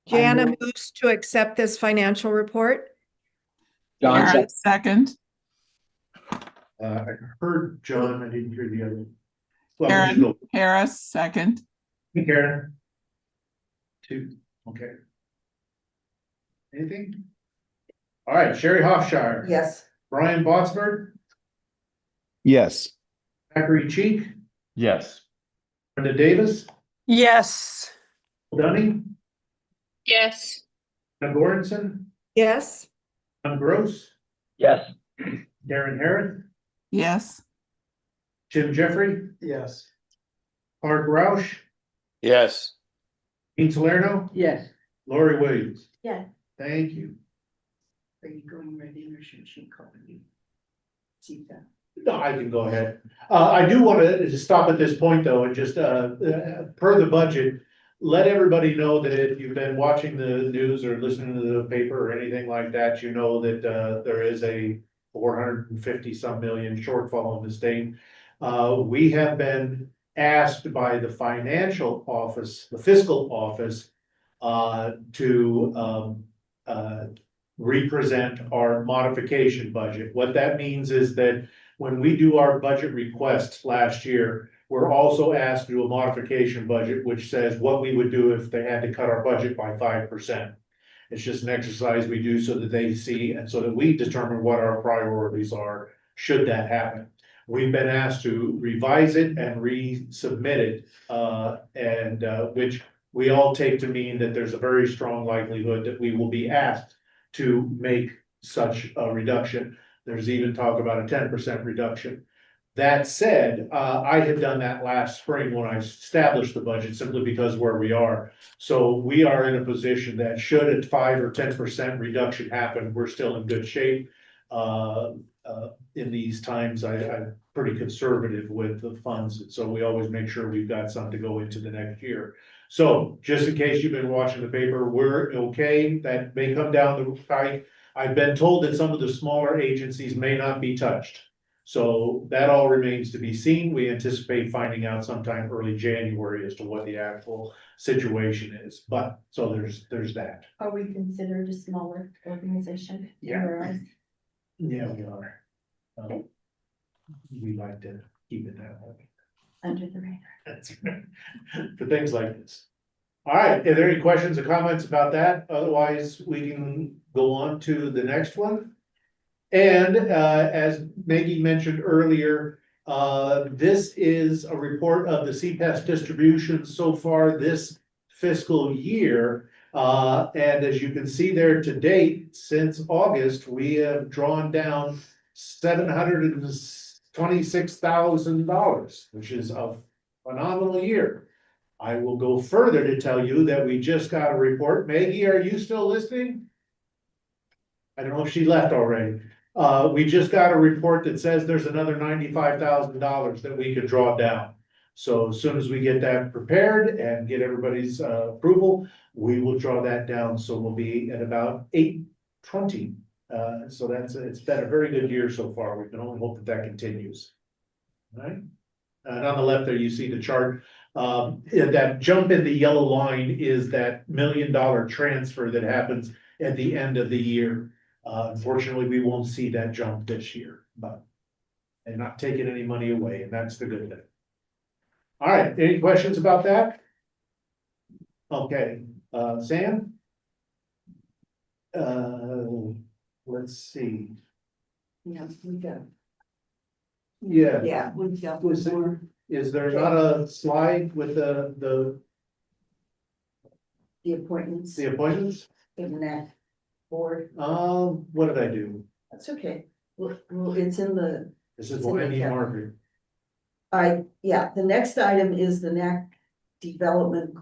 Jana moves to accept this financial report. John, Karen, second. I heard John, I didn't hear the other. Well, Karen. just go. Harris, second. Hey, Karen. Two, okay. Anything? All right, Sherry Hofshire. Yes. Brian Botsberg, yes. Zachary Cheek, Yes. Brenda Davis, Yes. Dunning, Yes. Anna Goranson, Yes. John Gross, Yes. Darren Harris, Yes. Jim Jeffrey, Yes. Art Roush, Yes. Dean Salerno, Yes. Lori Williams. Yes. Thank you. Are you going right in or should she call you? See that? No, I can go ahead. I do want to stop at this point though, and just, per the budget, let everybody know that if you've been watching the news or listening to the paper or anything like that, you know that, there is a 450 some million shortfall in the state. We have been asked by the financial office, the fiscal office, to represent our modification budget. What that means is that when we do our budget requests last year, we're also asked to do a modification budget, which says what we would do if they had to cut our budget by 5%. It's just an exercise we do so that they see and so that we determine what our priorities are, should that happen. We've been asked to revise it and resubmit it, which we all take to mean that there's a very strong likelihood that we will be asked to make such a reduction. There's even talk about a 10% reduction. That said, I had done that last spring when I established the budget simply because where we are. So we are in a position that should a 5 or 10% reduction happen, we're still in good shape. in these times, I'm pretty conservative with the funds, and so we always make sure we've got some to go into the next year. So just in case you've been watching the paper, we're okay, that may come down the pike. I've been told that some of the smaller agencies may not be touched. So that all remains to be seen. We anticipate finding out sometime early January as to what the actual situation is, but, so there's that. Are we considered a smaller organization? Yeah. Or is- Yeah, we are. We like to keep it that way. Under the radar. That's right. For things like this. All right, are there any questions or comments about that? Otherwise, we can go on to the next one. And as Maggie mentioned earlier, this is a report of the CPAS distribution so far this fiscal year. And as you can see there to date, since August, we have drawn down $726,000, which is a phenomenal year. I will go further to tell you that we just got a report. Maggie, are you still listening? I don't know if she left already. We just got a report that says there's another $95,000 that we could draw down. So as soon as we get that prepared and get everybody's approval, we will draw that down. So we'll be at about 820. So it's been a very good year so far. We can only hope that that continues. All right. And on the left there, you see the chart. That jump in the yellow line is that $1 million transfer that happens at the end of the year. Unfortunately, we won't see that jump this year, but and not taking any money away, and that's the good thing. All right, any questions about that? Okay, Sam? Let's see. Yeah, we got, Yeah, yeah, we've got Was there- more. is there not a slide with the The appointments appointments? in that board. What did I do? That's okay. Well, it's in the, This is what I need, Margaret. yeah, the next item is the NAC Development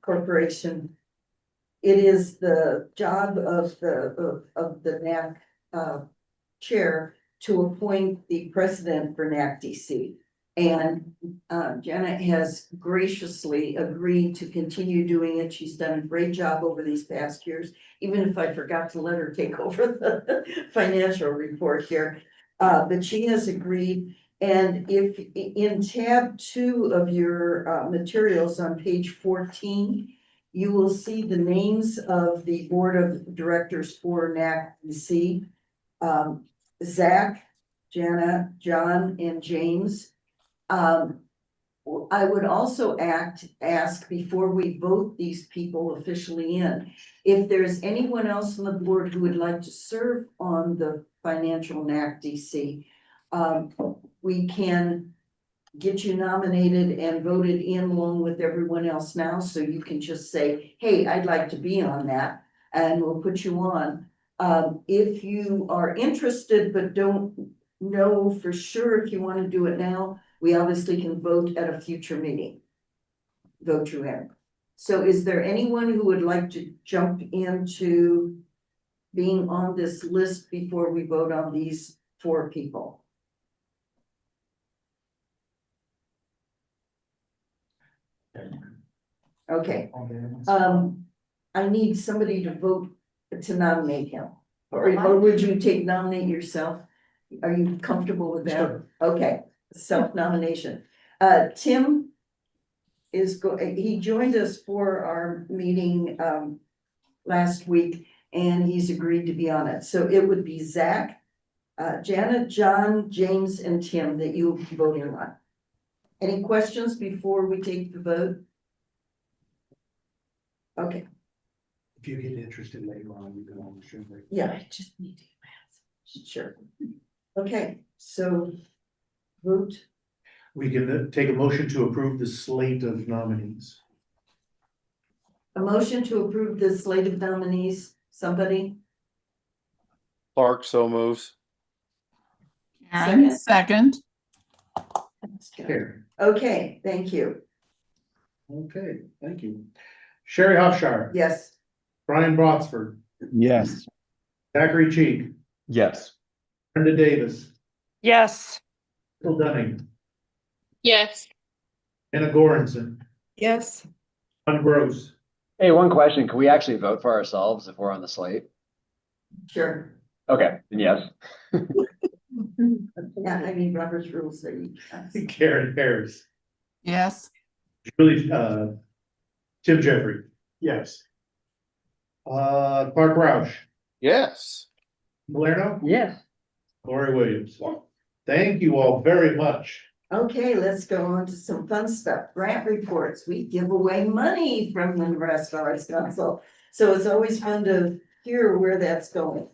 Corporation. It is the job of the NAC, chair to appoint the president for NAC DC. And, Janet has graciously agreed to continue doing it. She's done a great job over these past years, even if I forgot to let her take over the financial report here. But she has agreed, and if in tab 2 of your materials on page 14, you will see the names of the board of directors for NACDC. Zach, Jana, John, and James. I would also ask before we vote these people officially in, if there's anyone else on the board who would like to serve on the financial NACDC, we can get you nominated and voted in along with everyone else now, so you can just say, hey, I'd like to be on that, and we'll put you on. If you are interested but don't know for sure if you want to do it now, we obviously can vote at a future meeting. Vote you in. So is there anyone who would like to jump into being on this list before we vote on these 4 people? Okay, I need somebody to vote to nominate him. Or would you nominate yourself? Are you comfortable with that? Sure. Okay, self-nomination. Tim he joined us for our meeting last week, and he's agreed to be on it. So it would be Zach, Janet, John, James, and Tim that you'll be voting on. Any questions before we take the vote? Okay, If you get interested later on, you can always show me. yeah, I just need to. sure. Okay, so vote. We can take a motion to approve the slate of nominees. A motion to approve the slate of nominees, somebody? Clark so moves. Second. Second. Here, Okay, thank you. okay, thank you. Sherry Hofshardt. Yes, Brian Broxford. Yes. Zachary Cheek. Yes. Brenda Davis, Yes. Phil Dunning, Yes. Anna Goranson, Yes. John Gross. Hey, one question. Can we actually vote for ourselves if we're on the slate? Sure. Okay, then yes. Yeah, I mean, Robert's rules say you can't. Karen Harris, Yes. Julie, Tim Jeffrey, Yes. Clark Roush, Yes. Palerno, Yes. Lori Williams. Yeah. Thank you all very much. Okay, let's go on to some fun stuff. Grant reports. We give away money from the Nebraska Arts Council. So it's always fun to hear where that's going.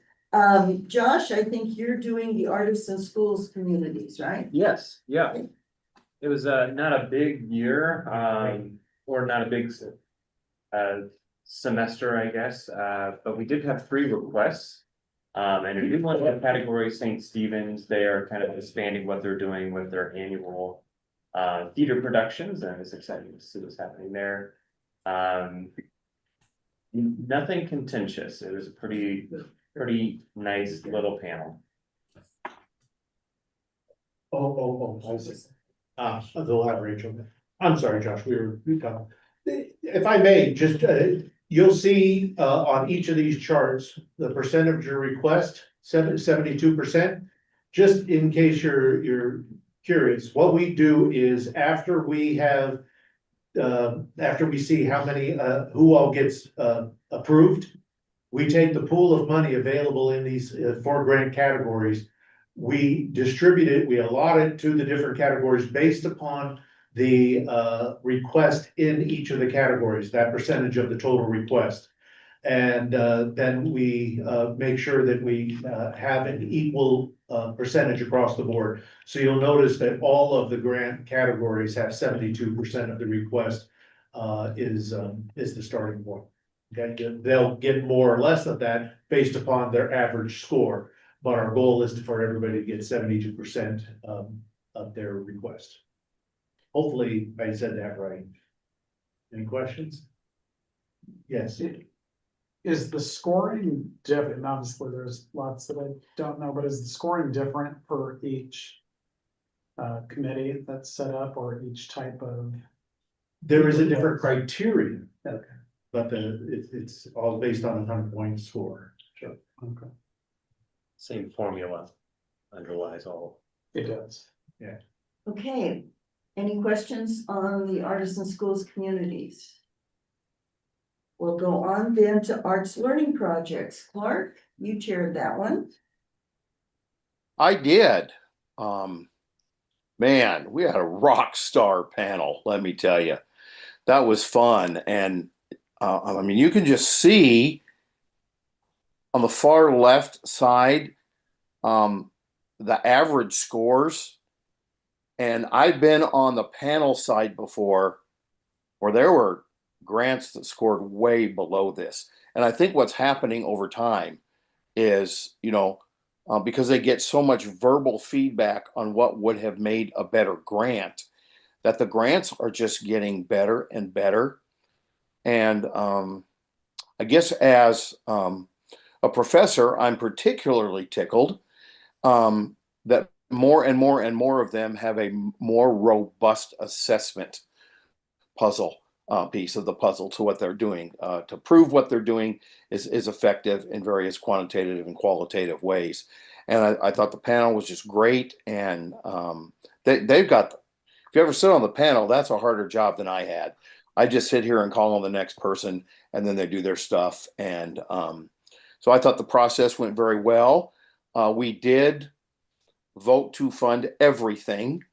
Josh, I think you're doing the Artists in Schools communities, right? Yes, yeah. It was not a big year, or not a big semester, I guess, but we did have 3 requests. And if you want the category St. Stephen's, they are kind of expanding what they're doing with their annual theater productions, and it's exciting to see what's happening there. Nothing contentious. It was a pretty nice little panel. I see. The library, I'm sorry, Josh, we were. If I may, just, you'll see, on each of these charts, the percent of your request, 72%. Just in case you're curious, what we do is after we have, after we see how many, who all gets, approved, we take the pool of money available in these 4 grant categories. We distribute it, we allot it to the different categories based upon the request in each of the categories, that percentage of the total request. And then we make sure that we have an equal percentage across the board. So you'll notice that all of the grant categories have 72% of the request is the starting point. Okay, they'll get more or less of that based upon their average score. But our goal is for everybody to get 72% of their request. Hopefully I said that right. Any questions? Yes. Is the scoring different? Obviously, there's lots that I don't know, but is the scoring different for each committee that's set up, or each type of? There is a different criteria. Okay. But it's all based on a 100-point score. Sure. Okay. Same formula underlies all. It does. Yeah. Okay, any questions on the Artists in Schools communities? We'll go on then to Arts Learning Projects. Clark, you chaired that one. I did. Man, we had a rock star panel, let me tell you. That was fun. And I mean, you can just see on the far left side, the average scores. And I've been on the panel side before where there were grants that scored way below this. And I think what's happening over time is, because they get so much verbal feedback on what would have made a better grant, that the grants are just getting better and better. And I guess as a professor, I'm particularly tickled that more and more and more of them have a more robust assessment puzzle piece of the puzzle to what they're doing, to prove what they're doing is effective in various quantitative and qualitative ways. And I thought the panel was just great. And they've got, if you ever sit on the panel, that's a harder job than I had. I just sit here and call on the next person, and then they do their stuff. And so I thought the process went very well. We did vote to fund everything.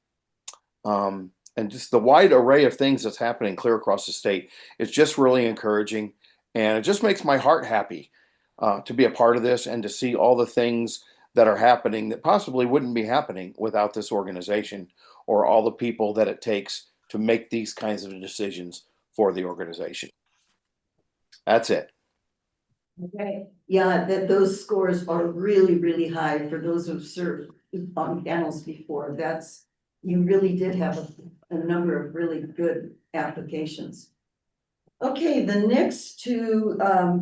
And just the wide array of things that's happening clear across the state. It's just really encouraging. And it just makes my heart happy to be a part of this and to see all the things that are happening that possibly wouldn't be happening without this organization or all the people that it takes to make these kinds of decisions for the organization. That's it. Okay. Yeah, those scores are really, really high for those who've served on panels before. You really did have a number of really good applications. Okay, the next two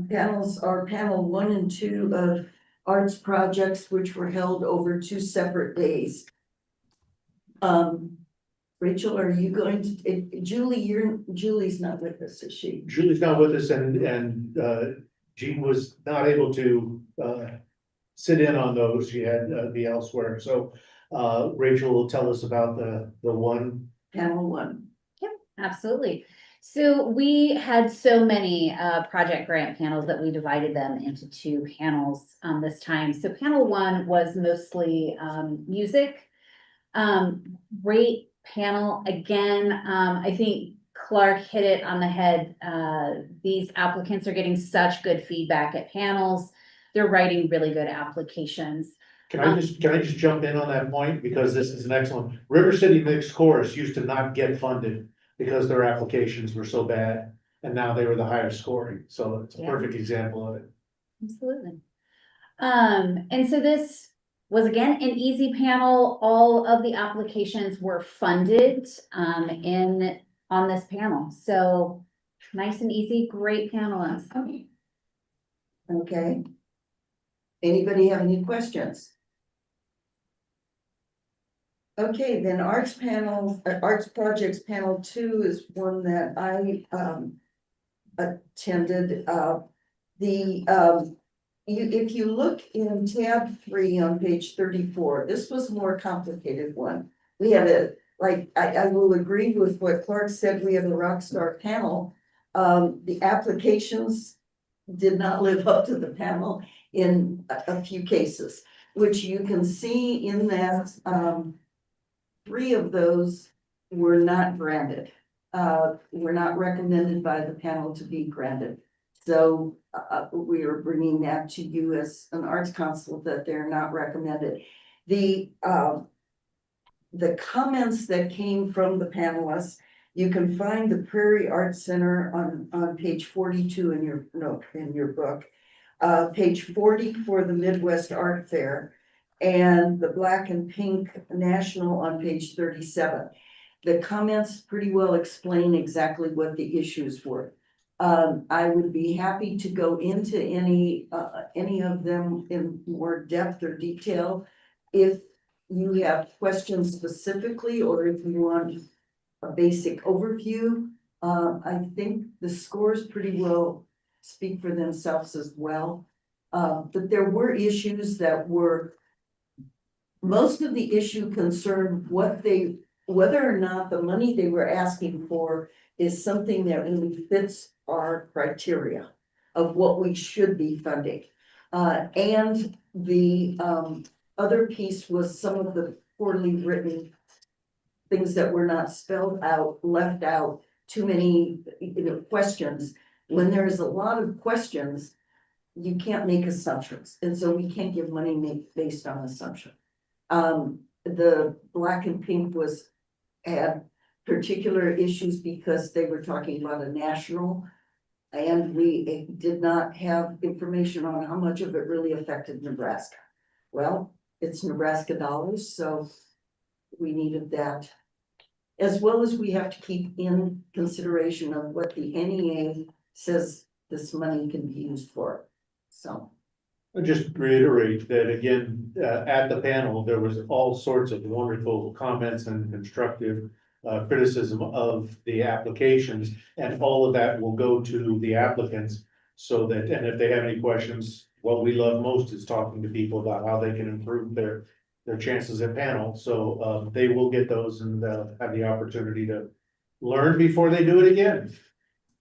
panels are panel 1 and 2 of arts projects, which were held over 2 separate days. Rachel, are you going to, Julie's not with us, is she? Julie's not with us and Jean was not able to sit in on those. She had to be elsewhere. So Rachel will tell us about the one. Panel 1. Yep, absolutely. So we had so many project grant panels that we divided them into 2 panels this time. So panel 1 was mostly music. Great panel. Again, I think Clark hit it on the head. These applicants are getting such good feedback at panels. They're writing really good applications. Can I just jump in on that point? Because this is an excellent, River City Mixed Chorus used to not get funded because their applications were so bad. And now they were the highest scoring. So it's a perfect example of it. Absolutely. And so this was again an easy panel. All of the applications were funded on this panel. So nice and easy, great panelists. Okay. Anybody have any questions? Okay, then arts projects panel 2 is one that I attended. If you look in tab 3 on page 34, this was a more complicated one. We had I will agree with what Clark said, we have a rock star panel. The applications did not live up to the panel in a few cases, which you can see in that 3 of those were not granted. Were not recommended by the panel to be granted. So we are bringing that to you as an arts council that they're not recommended. The comments that came from the panelists, you can find the Prairie Arts Center on page 42 in your book. Page 40 for the Midwest Art Fair, and the Black and Pink National on page 37. The comments pretty well explain exactly what the issues were. I would be happy to go into any of them in more depth or detail if you have questions specifically, or if you want a basic overview. I think the scores pretty well speak for themselves as well. But there were issues that were, most of the issue concerned whether or not the money they were asking for is something that really fits our criteria of what we should be funding. And the other piece was some of the poorly written things that were not spelled out, left out, too many questions. When there's a lot of questions, you can't make assumptions. And so we can't give money based on assumption. The Black and Pink had particular issues because they were talking about a national, and we did not have information on how much of it really affected Nebraska. Well, it's Nebraska dollars, so we needed that. As well as we have to keep in consideration of what the NEA says this money can be used for, so. I'll just reiterate that again, at the panel, there was all sorts of wonderful comments and constructive criticism of the applications, and all of that will go to the applicants so that, and if they have any questions, what we love most is talking to people about how they can improve their chances at panel. So they will get those and have the opportunity to learn before they do it again.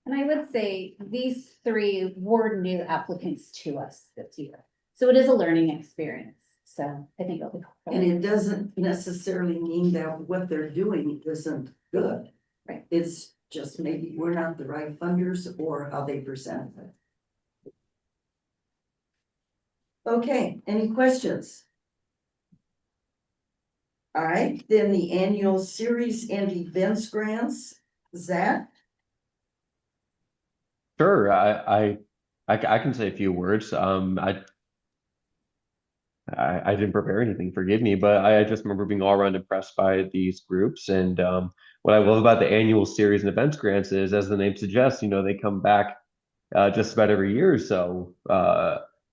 And I would say these 3 were new applicants to us this year. So it is a learning experience. So I think it'll be helpful. And it doesn't necessarily mean that what they're doing isn't good. Right. It's just maybe we're not the right funders or how they present it. Okay, any questions? All right, then the annual series and events grants, Zach? Sure, I can say a few words. I didn't prepare anything, forgive me, but I just remember being all around impressed by these groups. And what I love about the annual series and events grants is, as the name suggests, they come back just about every year or so.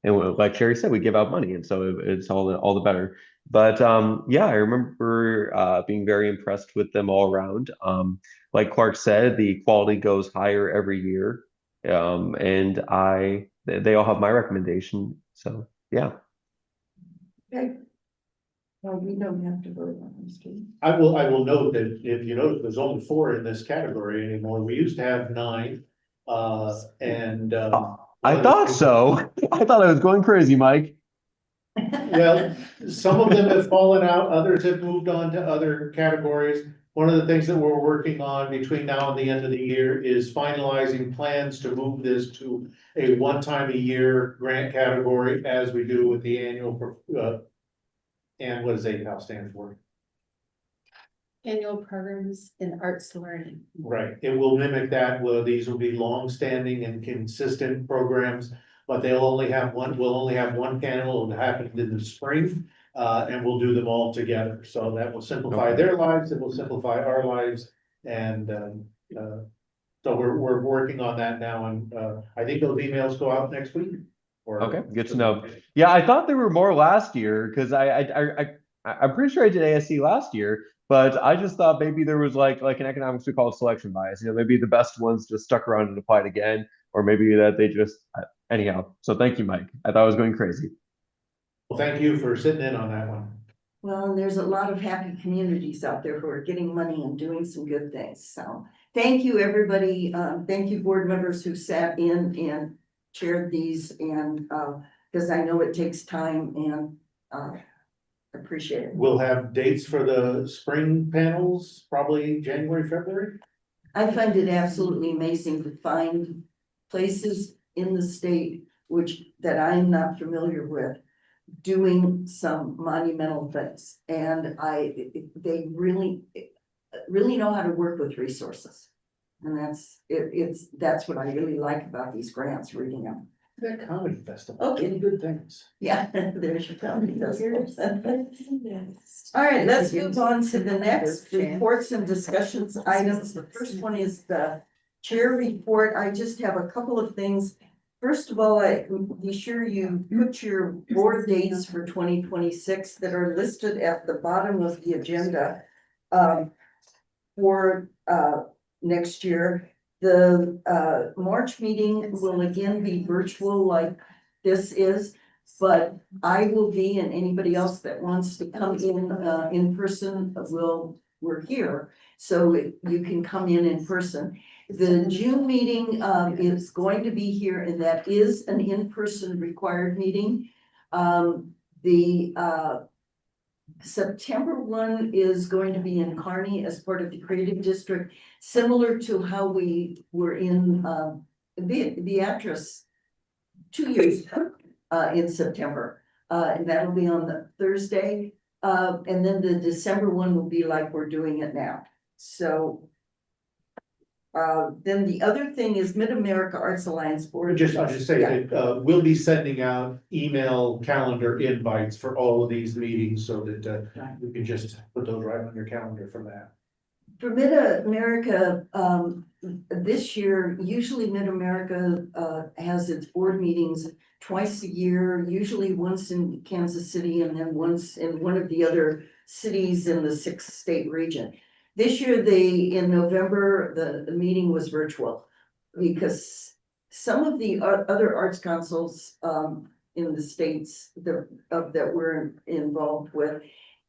like Sherry said, we give out money, and so it's all the better. But yeah, I remember being very impressed with them all around. Like Clark said, the quality goes higher every year, and they all have my recommendation. So yeah. Okay. Well, we don't have to vote on this, do we? I will note that if you notice, there's only 4 in this category anymore. We used to have 9. And I thought so. I thought I was going crazy, Mike. well, some of them have fallen out, others have moved on to other categories. One of the things that we're working on between now and the end of the year is finalizing plans to move this to a 1-time-a-year grant category, as we do with the annual, and what does APAL stand for? Annual programs in arts learning. Right, it will mimic that. Well, these will be long-standing and consistent programs, but we'll only have one panel. It'll happen in the spring, and we'll do them all together. So that will simplify their lives, it will simplify our lives, and so we're working on that now, and I think those emails go out next week. Okay, good to know. Yeah, I thought there were more last year because I'm pretty sure I did ASC last year, but I just thought maybe there was like an economics we call it selection bias. You know, maybe the best ones just stuck around and applied again, or maybe that they just anyhow. So thank you, Mike. I thought I was going crazy. Well, thank you for sitting in on that one. Well, and there's a lot of happy communities out there who are getting money and doing some good things. So thank you, everybody. Thank you, board members who sat in and chaired these, and because I know it takes time, and appreciate it. We'll have dates for the spring panels, probably January, February. I find it absolutely amazing to find places in the state that I'm not familiar with doing some monumental things, and they really know how to work with resources. And that's what I really like about these grants, reading them. That comedy festival. Okay. Good things. Yeah, there's your comedy festival. All right, let's move on to the next reports and discussions items. The first one is the chair report. I just have a couple of things. First of all, be sure you put your board dates for 2026 that are listed at the bottom of the agenda for next year. The March meeting will again be virtual like this is, but I will be, and anybody else that wants to come in person, we're here. So you can come in person. The June meeting is going to be here, and that is an in-person required meeting. The September one is going to be in Kearney as part of the Creative District, similar to how we were in Beatrice 2 years ago in September. And that'll be on the Thursday. And then the December one will be like we're doing it now. So then the other thing is Mid-America Arts Alliance Board. I'll just say that we'll be sending out email calendar invites for all of these meetings so that you can just put those right on your calendar for that. For Mid-America, this year, usually Mid-America has its board meetings twice a year, usually once in Kansas City and then once in one of the other cities in the 6th state region. This year, in November, the meeting was virtual because some of the other arts councils in the states that we're involved with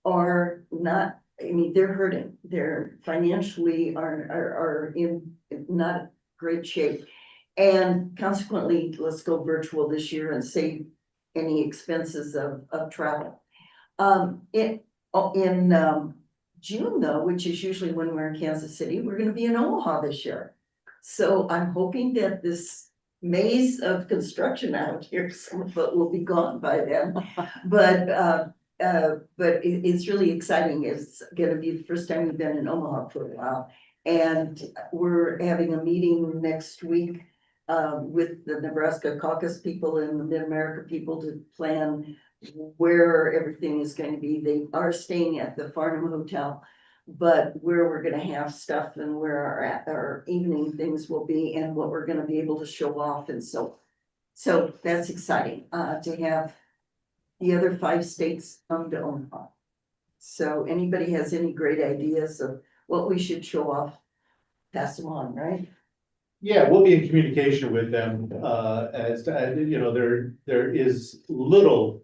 are not, I mean, they're hurting. They're financially are in not great shape. And consequently, let's go virtual this year and save any expenses of travel. In June though, which is usually when we're in Kansas City, we're gonna be in Omaha this year. So I'm hoping that this maze of construction out here, some of it will be gone by then. But it's really exciting. It's gonna be the first time we've been in Omaha for a while. And we're having a meeting next week with the Nebraska caucus people and the Mid-America people to plan where everything is going to be. They are staying at the Farnham Hotel, but where we're going to have stuff and where our evening things will be and what we're going to be able to show off. And so So that's exciting, to have the other 5 states come to Omaha. So anybody has any great ideas of what we should show off, pass them on, right? Yeah, we'll be in communication with them, as, you know, there is little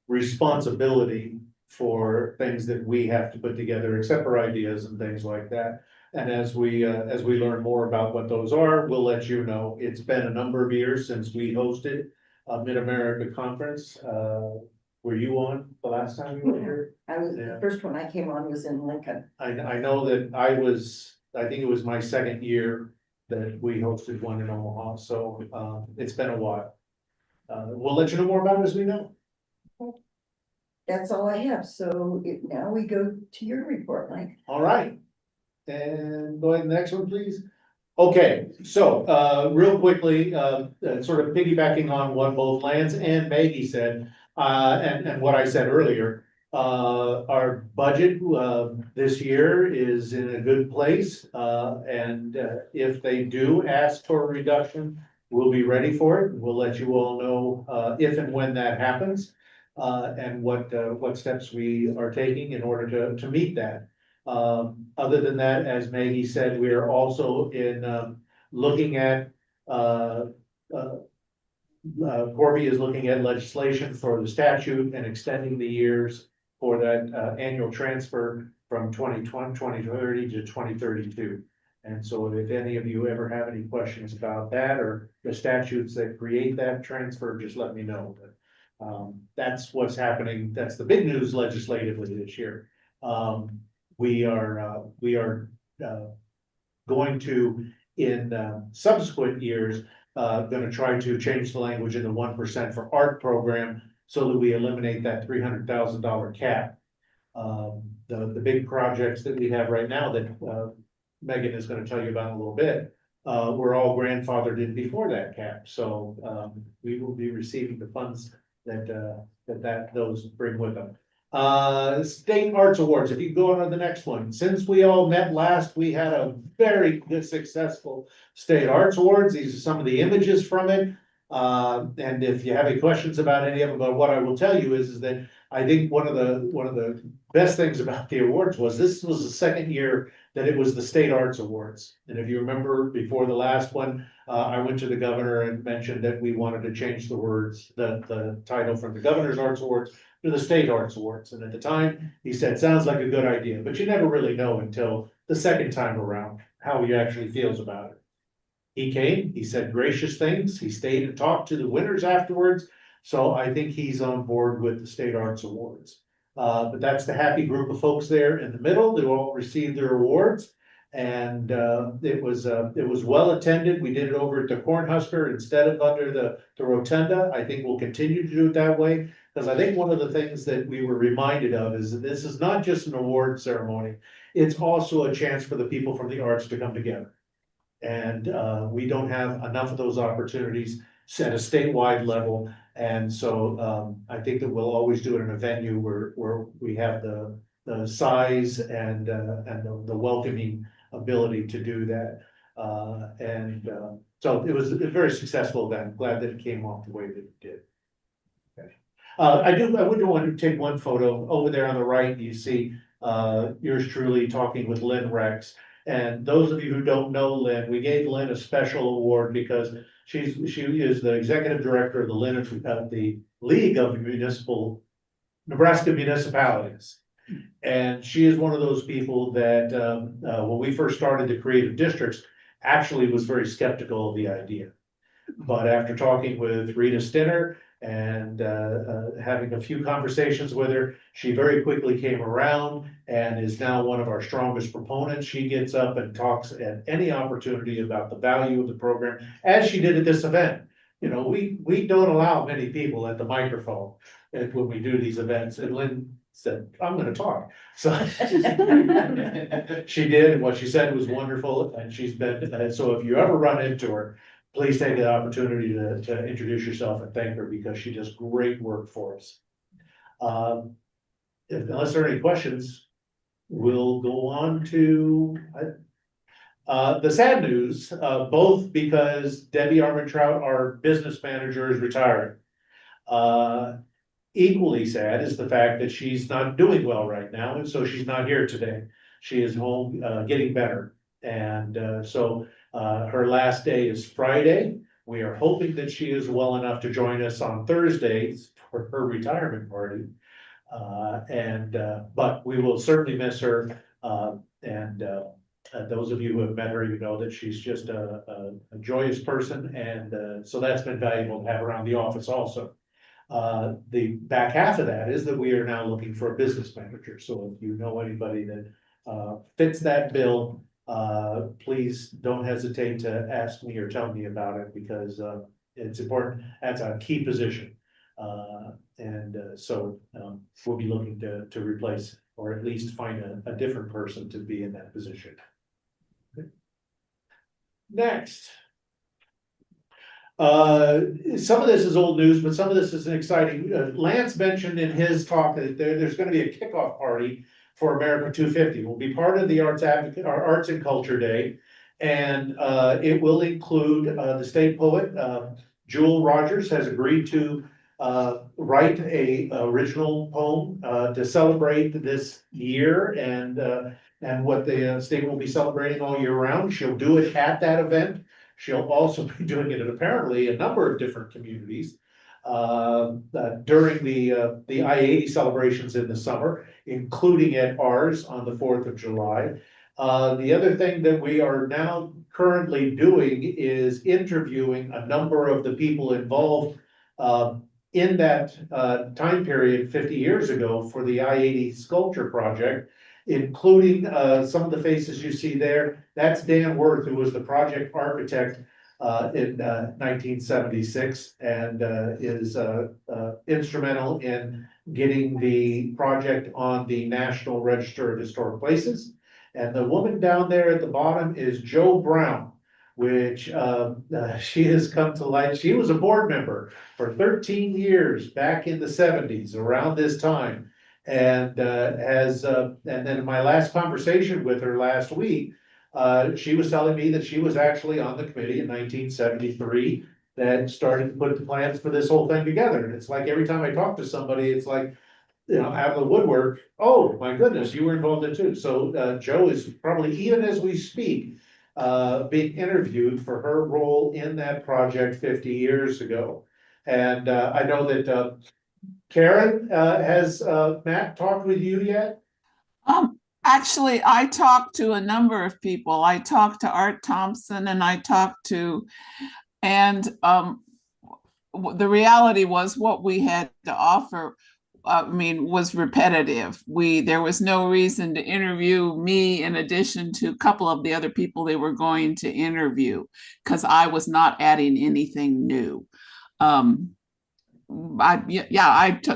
responsibility for things that we have to put together, except for ideas and things like that. And as we learn more about what those are, we'll let you know. It's been a number of years since we hosted a Mid-America Conference. Were you on the last time you were here? The first one I came on was in Lincoln. I know that I think it was my second year that we hosted one in Omaha, so, it's been a while. We'll let you know more about it as we know. That's all I have, so now we go to your report, Mike. All right. And go ahead to the next one, please. Okay, so, real quickly, sort of piggybacking on what both Lance and Maggie said, and what I said earlier. Our budget, this year is in a good place, and, if they do ask for a reduction, we'll be ready for it. We'll let you all know, if and when that happens, and what steps we are taking in order to meet that. Other than that, as Maggie said, we are also in, looking at, Corby is looking at legislation for the statute and extending the years for that, annual transfer from 2030 to 2032. And so if any of you ever have any questions about that or the statutes that create that transfer, just let me know. But, that's what's happening. That's the big news legislatively this year. We are going to, in subsequent years, gonna try to change the language in the 1% for art program so that we eliminate that $300,000 cap. The big projects that we have right now that Megan is gonna tell you about in a little bit, were all grandfathered in before that cap. So we will be receiving the funds that those bring with them. State Arts Awards, if you go on to the next one, since we all met last, we had a very good, successful State Arts Awards. These are some of the images from it. And if you have any questions about any of them, but what I will tell you is that I think one of the best things about the awards was this was the second year that it was the State Arts Awards. And if you remember before the last one, I went to the governor and mentioned that we wanted to change the words, the title from the Governor's Arts Awards to the State Arts Awards. And at the time, he said, sounds like a good idea, but you never really know until the second time around how he actually feels about it. He came, he said gracious things, he stayed and talked to the winners afterwards. So I think he's on board with the State Arts Awards. But that's the happy group of folks there in the middle. They all received their awards. And it was well attended. We did it over at the Cornhusker instead of under the Rotunda. I think we'll continue to do it that way. Because I think one of the things that we were reminded of is that this is not just an award ceremony. It's also a chance for the people from the arts to come together. And we don't have enough of those opportunities at a statewide level. And so I think that we'll always do it in a venue where we have the size and the welcoming ability to do that. So it was a very successful event. Glad that it came off the way that it did. Okay. I would want to take one photo over there on the right. You see yours truly talking with Lynn Rex. And those of you who don't know Lynn, we gave Lynn a special award because she is the executive director of the League of Nebraska Municipalities. And she is one of those people that when we first started the creative districts, actually was very skeptical of the idea. But after talking with Rita Stinner and having a few conversations with her, she very quickly came around and is now one of our strongest proponents. She gets up and talks at any opportunity about the value of the program, as she did at this event. You know, we don't allow many people at the microphone when we do these events, and Lynn said, I'm gonna talk. So she did, and what she said was wonderful, and she's been, so if you ever run into her, please take the opportunity to introduce yourself and thank her because she does great work for us. Unless there are any questions, we'll go on to The sad news, both because Debbie Armentrout, our business manager, is retiring. Equally sad is the fact that she's not doing well right now, and so she's not here today. She is home, getting better. And so her last day is Friday. We are hoping that she is well enough to join us on Thursdays for her retirement party. But we will certainly miss her. Those of you who have met her, you know that she's just a joyous person. And so that's been valuable to have around the office also. The back half of that is that we are now looking for a business manager. So if you know anybody that fits that bill, please don't hesitate to ask me or tell me about it, because it's important. That's a key position. So we'll be looking to replace, or at least find a different person to be in that position. Next. Some of this is old news, but some of this is exciting. Lance mentioned in his talk that there's going to be a kickoff party for America 250. We'll be part of the Arts and Culture Day, and it will include the state poet Jewel Rogers has agreed to write a original poem to celebrate this year and what the state will be celebrating all year round. She'll do it at that event. She'll also be doing it in apparently a number of different communities during the I-80 celebrations in the summer, including at ours on the 4th of July. The other thing that we are now currently doing is interviewing a number of the people involved in that time period 50 years ago for the I-80 sculpture project, including some of the faces you see there. That's Dan Worth, who was the project architect in 1976 and is instrumental in getting the project on the National Register of Historic Places. And the woman down there at the bottom is Jo Brown, which she has come to light. She was a board member for 13 years back in the 70s, around this time. And then in my last conversation with her last week, she was telling me that she was actually on the committee in 1973 that started to put the plans for this whole thing together. And it's like every time I talk to somebody, it's like, you know, out of the woodwork, oh my goodness, you were involved in it too. So Jo is probably, even as we speak, being interviewed for her role in that project 50 years ago. And I know that Karen, has Matt talked with you yet? Actually, I talked to a number of people. I talked to Art Thompson and the reality was what we had to offer, was repetitive. There was no reason to interview me in addition to a couple of the other people they were going to interview, because I was not adding anything new. I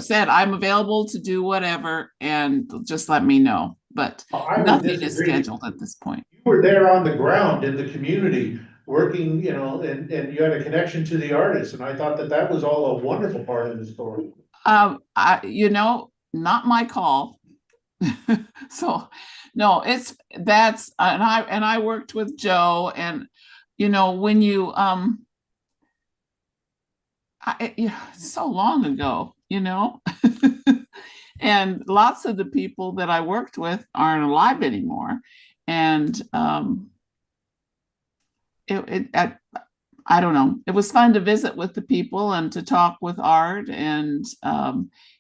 said I'm available to do whatever, and just let me know. But nothing is scheduled at this point. You were there on the ground in the community working, you know, and you had a connection to the artists, and I thought that was all a wonderful part of the story. Not my call. So no, I worked with Jo, and when you it's so long ago, and lots of the people that I worked with aren't alive anymore. And I don't know, it was fun to visit with the people and to talk with Art, and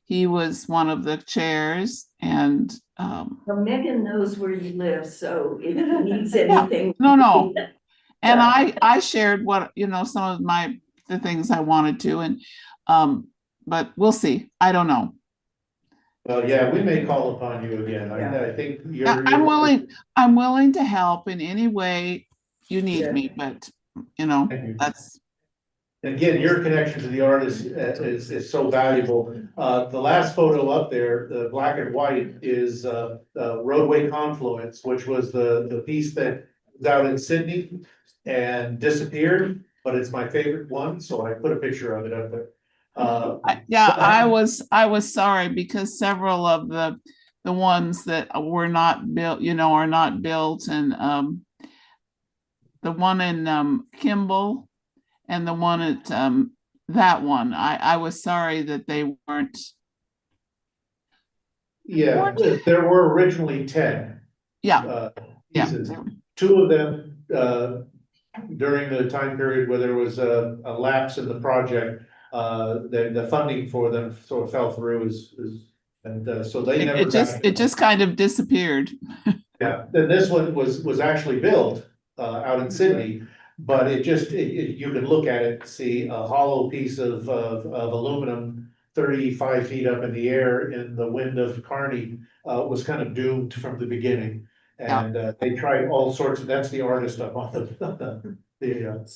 he was one of the chairs. And well, Megan knows where you live, so if he needs anything. No. And I shared what, some of the things I wanted to, and but we'll see. I don't know. Well, yeah, we may call upon you again. I think I'm willing to help in any way you need me, but that's. Again, your connection to the artist is so valuable. The last photo up there, the black and white, is Roadway Confluence, which was the piece that was out in Sydney and disappeared, but it's my favorite one, so I put a picture of it up there. I was sorry, because several of the ones that were not built, are not built, and the one in Kimball and the one at that one. I was sorry that they weren't. Yeah, there were originally 10. Yeah. Pieces. Two of them, during the time period where there was a lapse in the project, the funding for them sort of fell through so they never. It just kind of disappeared. Yeah, then this one was actually built, out in Sydney, but you can look at it, see a hollow piece of aluminum 35 feet up in the air in the wind of Kearney, was kind of doomed from the beginning. And they tried all sorts of, that's the artist up on the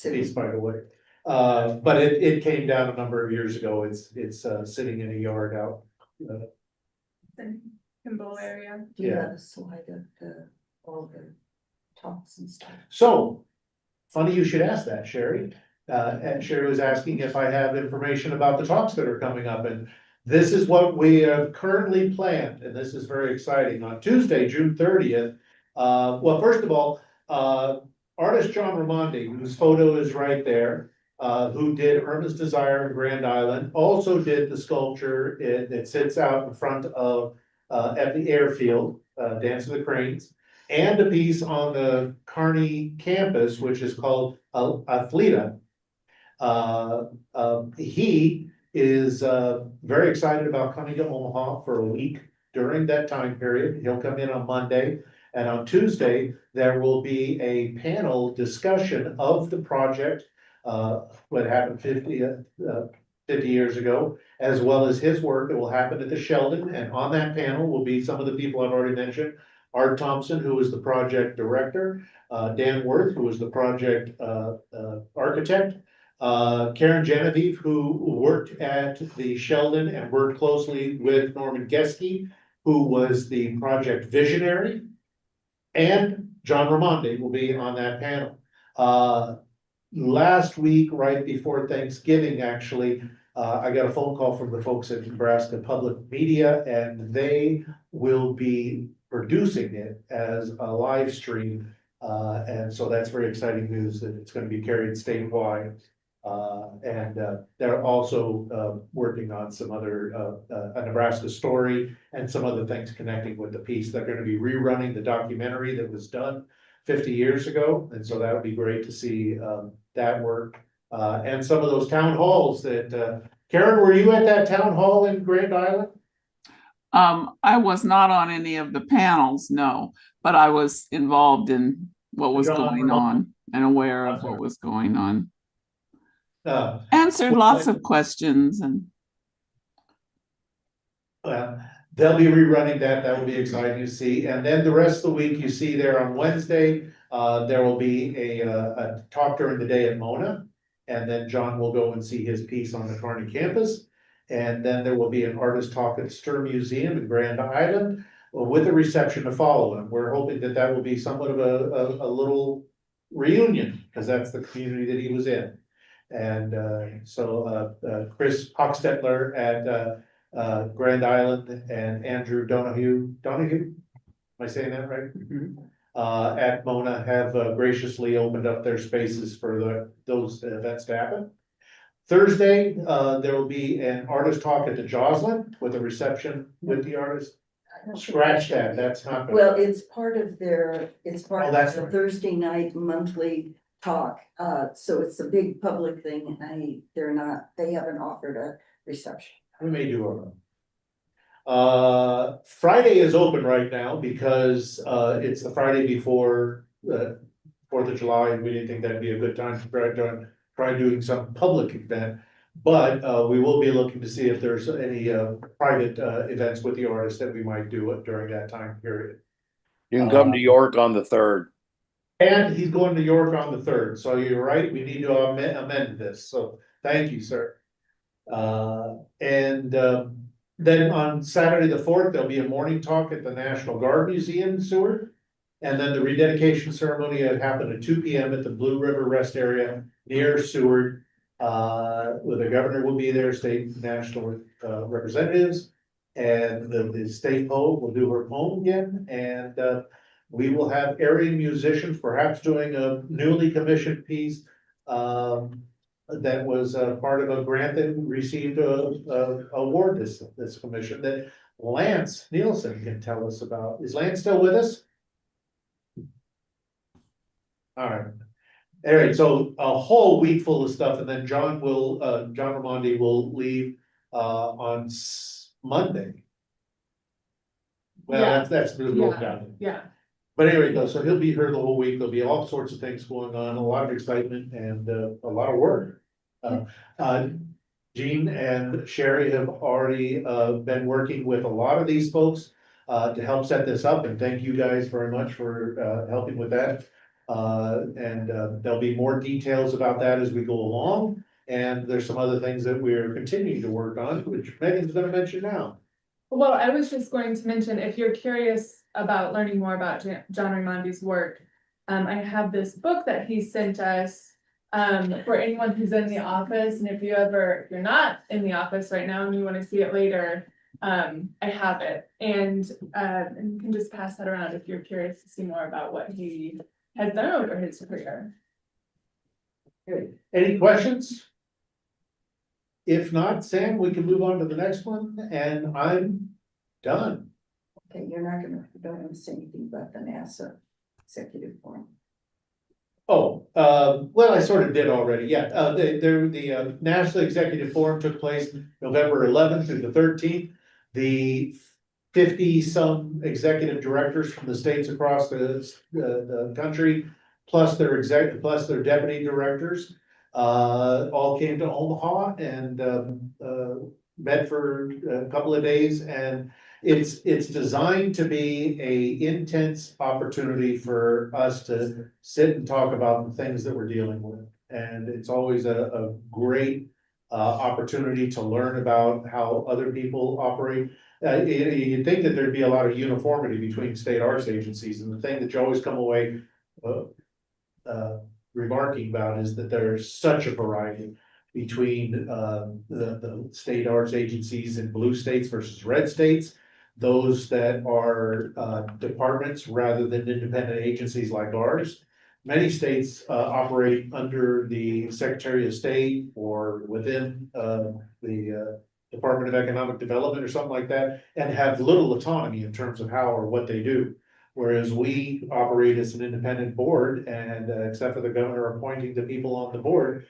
piece, by the way. But it came down a number of years ago. It's sitting in a yard out. Kimball area. Do you have a slide of all the talks and stuff? So, funny you should ask that, Sherry. And Sherry was asking if I have information about the talks that are coming up, and this is what we have currently planned, and this is very exciting. On Tuesday, June 30th, well, first of all, artist John Raimondi, whose photo is right there, who did Irma's Desire in Grand Island, also did the sculpture that sits out in front of at the airfield, Dance of the Cranes, and a piece on the Kearney campus, which is called Athleta. He is very excited about coming to Omaha for a week during that time period. He'll come in on Monday, and on Tuesday, there will be a panel discussion of the project, what happened 50 years ago, as well as his work that will happen at the Sheldon. And on that panel will be some of the people I've already mentioned. Art Thompson, who is the project director, Dan Worth, who is the project architect, Karen Genevieve, who worked at the Sheldon and worked closely with Norman Geske, who was the project visionary, and John Raimondi will be on that panel. Last week, right before Thanksgiving, actually, I got a phone call from the folks at Nebraska Public Media, and they will be producing it as a live stream. And so that's very exciting news that it's going to be carried statewide. And they're also working on some other a Nebraska story and some other things connecting with the piece. They're going to be rerunning the documentary that was done 50 years ago. And so that would be great to see that work. And some of those town halls that, Karen, were you at that town hall in Grand Island? I was not on any of the panels, no, but I was involved in what was going on and aware of what was going on. Answered lots of questions and. They'll be rerunning that. That will be exciting to see. And then the rest of the week, you see there on Wednesday, there will be a talk during the day at Mona. And then John will go and see his piece on the Kearney campus. And then there will be an artist talk at the Sturm Museum in Grand Island with a reception to follow. And we're hoping that that will be somewhat of a little reunion, because that's the community that he was in. And so Chris Hochstetler at Grand Island and Andrew Donahue, am I saying that right? At Mona have graciously opened up their spaces for those events to happen. Thursday, there will be an artist talk at the Joslin with a reception with the artist. Scratch that, that's not. Well, it's part of their, that's the right. Thursday night monthly talk. So it's a big public thing, and they haven't offered a reception. We may do our own. Friday is open right now because it's the Friday before 4th of July, and we didn't think that'd be a good time to try doing some public event. But we will be looking to see if there's any private events with the artists that we might do it during that time period. You can come to York on the 3rd. And he's going to York on the 3rd, so you're right, we need to amend this, so thank you, sir. Then on Saturday the 4th, there'll be a morning talk at the National Guard Museum in Seward. And then the rededication ceremony had happened at 2 p.m. at the Blue River Rest Area near Seward. Where the governor will be there, state and national representatives. And the state poet will do her poem again. And We will have area musicians perhaps doing a newly commissioned piece that was part of a grant that received a award this commission that Lance Nielsen can tell us about. Is Lance still with us? All right. All right, so a whole week full of stuff, and then John Ramondi will leave on Monday. Well, Yeah. that's really rolled down. Yeah. But anyway, though, so he'll be here the whole week. There'll be all sorts of things going on, a lot of excitement and a lot of work. Jean and Sherry have already been working with a lot of these folks to help set this up, and thank you guys very much for helping with that. There'll be more details about that as we go along, and there's some other things that we're continuing to work on, which Megan's gonna mention now. Well, I was just going to mention, if you're curious about learning more about John Raimondi's work, I have this book that he sent us for anyone who's in the office, and if you're not in the office right now and you want to see it later, I have it, and you can just pass that around if you're curious to see more about what he has done over his career. Okay, any questions? If not, Sam, we can move on to the next one, and I'm done. Okay, don't want to say anything about the NASA executive forum. Oh, well, I sort of did already, yeah, the NASA Executive Forum took place November 11th through the 13th. The 50-some executive directors from the states across the country, plus their deputy directors, all came to Omaha and met for a couple of days, and it's designed to be a intense opportunity for us to sit and talk about the things that we're dealing with. And it's always a great opportunity to learn about how other people operate. You'd think that there'd be a lot of uniformity between state arts agencies, and the thing that you always come away remarking about is that there's such a variety between the state arts agencies in blue states versus red states, those that are departments rather than independent agencies like ours. Many states operate under the Secretary of State or within the Department of Economic Development or something like that, and have little autonomy in terms of how or what they do. Whereas we operate as an independent board, and except for the governor appointing the people on the board,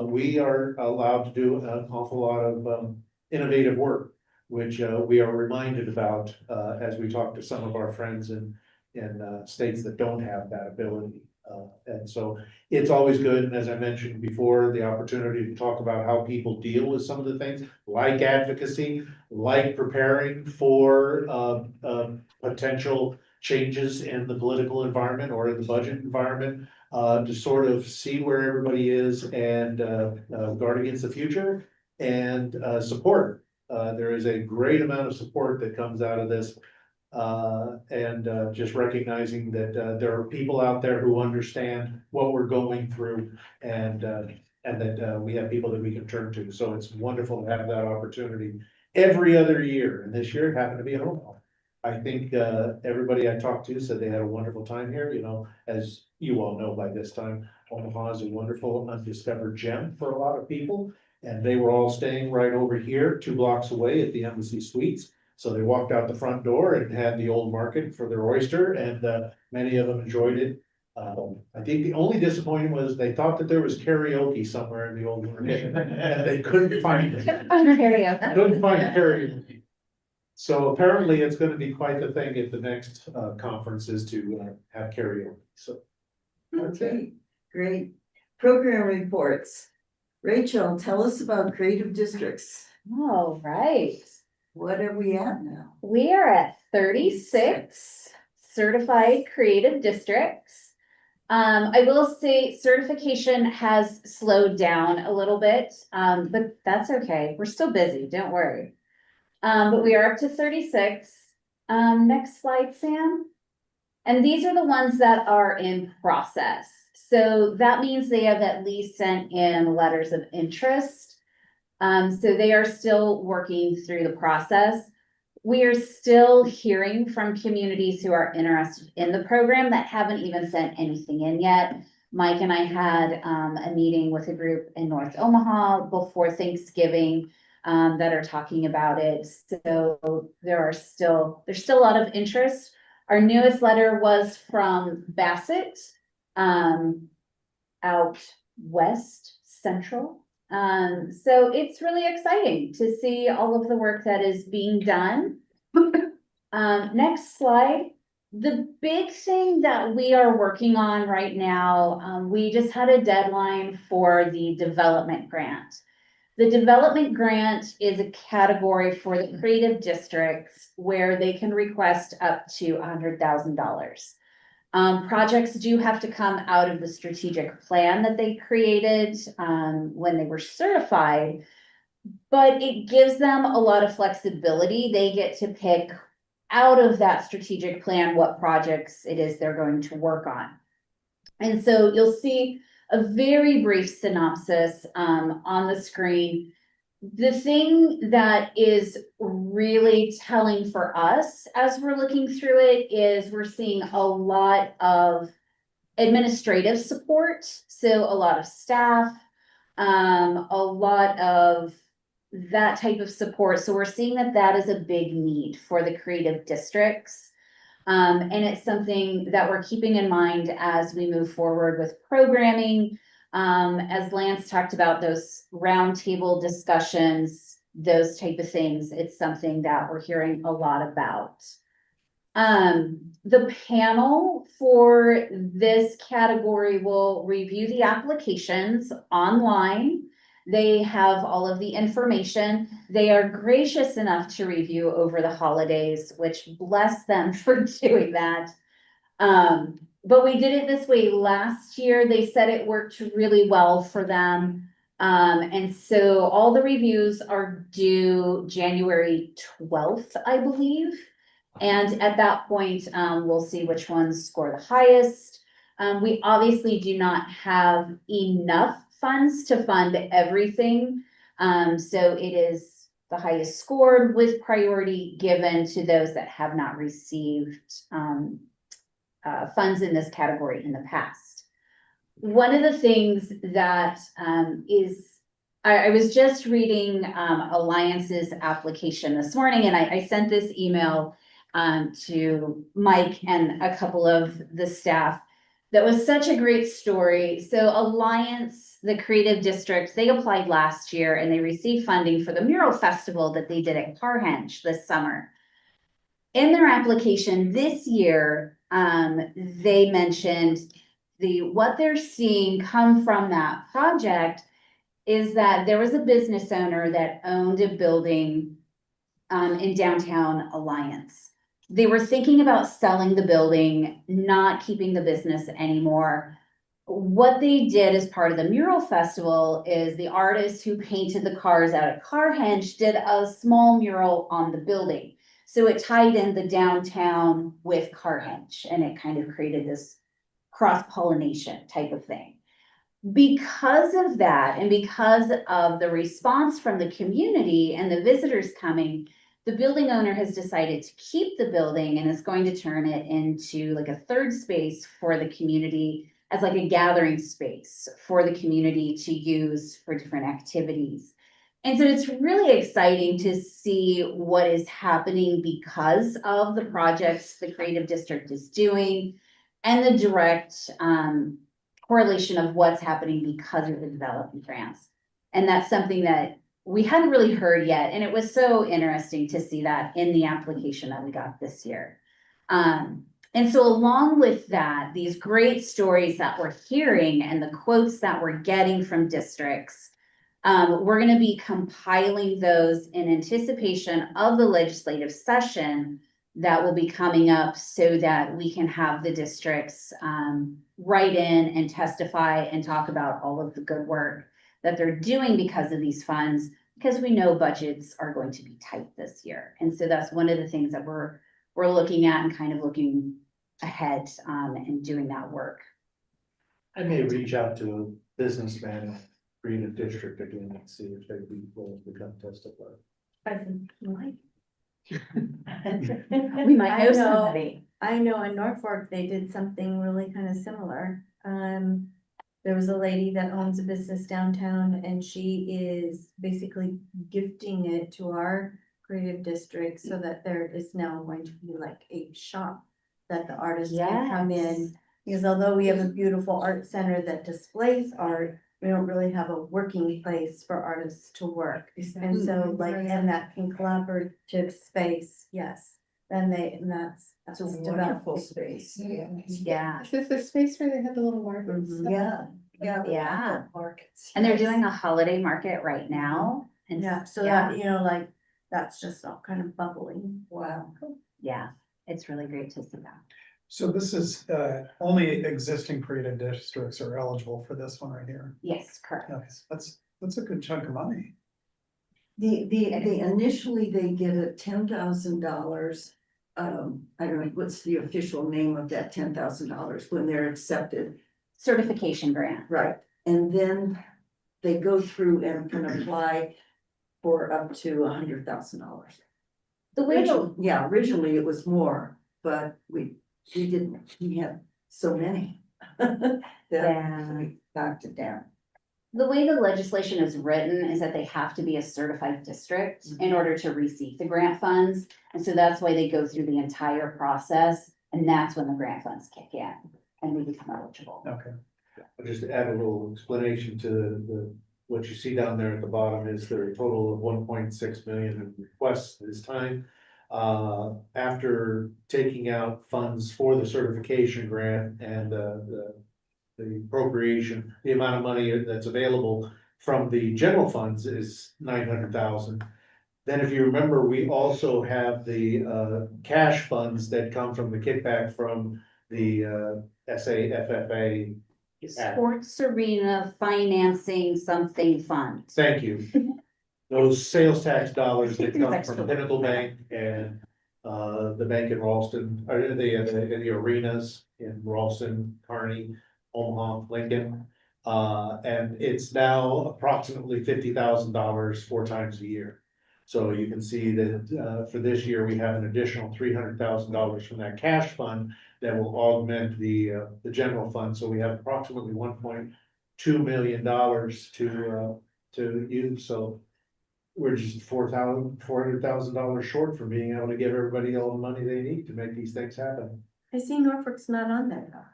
we are allowed to do an awful lot of innovative work, which we are reminded about as we talk to some of our friends in states that don't have that ability. And so it's always good, and as I mentioned before, the opportunity to talk about how people deal with some of the things like advocacy, like preparing for potential changes in the political environment or in the budget environment, to sort of see where everybody is and guard against the future and support. There is a great amount of support that comes out of this. Just recognizing that there are people out there who understand what we're going through, and that we have people that we can turn to. So it's wonderful to have that opportunity every other year, and this year it happened to be in Omaha. I think everybody I talked to said they had a wonderful time here. You know, as you all know by this time, Omaha is a wonderful undiscovered gem for a lot of people, and they were all staying right over here, 2 blocks away at the Embassy Suites. So they walked out the front door and had the old market for their oyster, and many of them enjoyed it. I think the only disappointment was they thought that there was karaoke somewhere in the old market, and they couldn't find it. Couldn't find karaoke. So apparently it's gonna be quite the thing at the next conferences to have karaoke, so. Okay, great. Program reports. Rachel, tell us about creative districts. All right. What are we at now? We are at 36 certified creative districts. I will say certification has slowed down a little bit, but that's okay. We're still busy, don't worry. But we are up to 36. Next slide, Sam. And these are the ones that are in process. So that means they have at least sent in letters of interest. So they are still working through the process. we are still hearing from communities who are interested in the program that haven't even sent anything in yet. Mike and I had a meeting with a group in North Omaha before Thanksgiving that are talking about it. So there's still a lot of interest. Our newest letter was from Bassett, out west central. So it's really exciting to see all of the work that is being done. Next slide. The big thing that we are working on right now, we just had a deadline for the development grant. The development grant is a category for the creative districts where they can request up to $100,000. Projects do have to come out of the strategic plan that they created when they were certified, but it gives them a lot of flexibility. They get to pick out of that strategic plan what projects it is they're going to work on. And so you'll see a very brief synopsis on the screen. The thing that is really telling for us as we're looking through it is we're seeing a lot of administrative support. So a lot of staff, a lot of that type of support. So we're seeing that that is a big need for the creative districts. And it's something that we're keeping in mind as we move forward with programming. As Lance talked about those roundtable discussions, those type of things, it's something that we're hearing a lot about. The panel for this category will review the applications online. They have all of the information. They are gracious enough to review over the holidays, which bless them for doing that. But we did it this way last year. They said it worked really well for them. And so all the reviews are due January 12th, I believe. And at that point, we'll see which ones score the highest. We obviously do not have enough funds to fund everything. So it is the highest scored with priority given to those that have not received funds in this category in the past. One of the things that I was just reading Alliance's application this morning, and I sent this email to Mike and a couple of the staff. That was such a great story. So Alliance, the creative district, they applied last year and they received funding for the mural festival that they did at Carhenge this summer. In their application this year, they mentioned what they're seeing come from that project is that there was a business owner that owned a building in downtown Alliance. They were thinking about selling the building, not keeping the business anymore. What they did as part of the mural festival is the artist who painted the cars out at Carhenge did a small mural on the building. So it tied in the downtown with Carhenge, and it kind of created this cross-pollination type of thing. Because of that, and because of the response from the community and the visitors coming, the building owner has decided to keep the building and is going to turn it into like a third space for the community as like a gathering space for the community to use for different activities. And so it's really exciting to see what is happening because of the projects the Creative District is doing and the direct correlation of what's happening because of the development grants. And that's something that we hadn't really heard yet. And it was so interesting to see that in the application that we got this year. And so along with that, these great stories that we're hearing and the quotes that we're getting from districts, we're going to be compiling those in anticipation of the legislative session that will be coming up so that we can have the districts write in and testify and talk about all of the good work that they're doing because of these funds, because we know budgets are going to be tight this year. And so that's one of the things that we're looking at and kind of looking ahead and doing that work. I may reach out to a businessman in Creative District again and see if they'd be willing to come testify. I think, Mike. We might I know know. somebody. I know in Norfolk, they did something really kind of similar. There was a lady that owns a business downtown and she is basically gifting it to our creative district so that there is now going to be like a shop that the artists can come in. Because although we have a beautiful art center that displays art, we don't really have a working place for artists to work. And so like, in that collaborative space, yes, and that's It's a developed. wonderful space. Yeah. Is this the space where they had the little markets? Mhm. Yeah, yeah. Yeah. Markets. And they're doing a holiday market right now. And Yeah, so yeah. that, you know, like, that's just all kind of bubbling. Wow. Yeah, it's really great to see that. So this is, only existing creative districts are eligible for this one right here. Yes, correct. Okay, that's a good chunk of money. The initially they get a $10,000. I don't know, what's the official name of that $10,000 when they're accepted? Certification grant. Right, and then they go through and can apply for up to $100,000. The way to, Yeah, originally it was more, but we had so many. That Yeah. we knocked it down. the way the legislation is written is that they have to be a certified district in order to receive the grant funds. And so that's why they go through the entire process, and that's when the grant funds kick in and we become eligible. Okay. I'll just add a little explanation to what you see down there at the bottom is there a total of 1.6 million in requests this time. After taking out funds for the certification grant and the appropriation, the amount of money that's available from the general funds is 900,000. Then if you remember, we also have the cash funds that come from the kickback from the SAFFA. Sports arena financing something fund. Thank you. Those sales tax dollars that come from Pinnacle Bank and the bank in Ralston, or the arenas in Ralston, Kearney, Omaha, Lincoln. And it's now approximately $50,000 4 times a year. So you can see that for this year, we have an additional $300,000 from that cash fund that will augment the general fund. So we have approximately $1.2 million to use. So we're just $400,000 short from being able to give everybody all the money they need to make these things happen. I see Norfolk's not on there.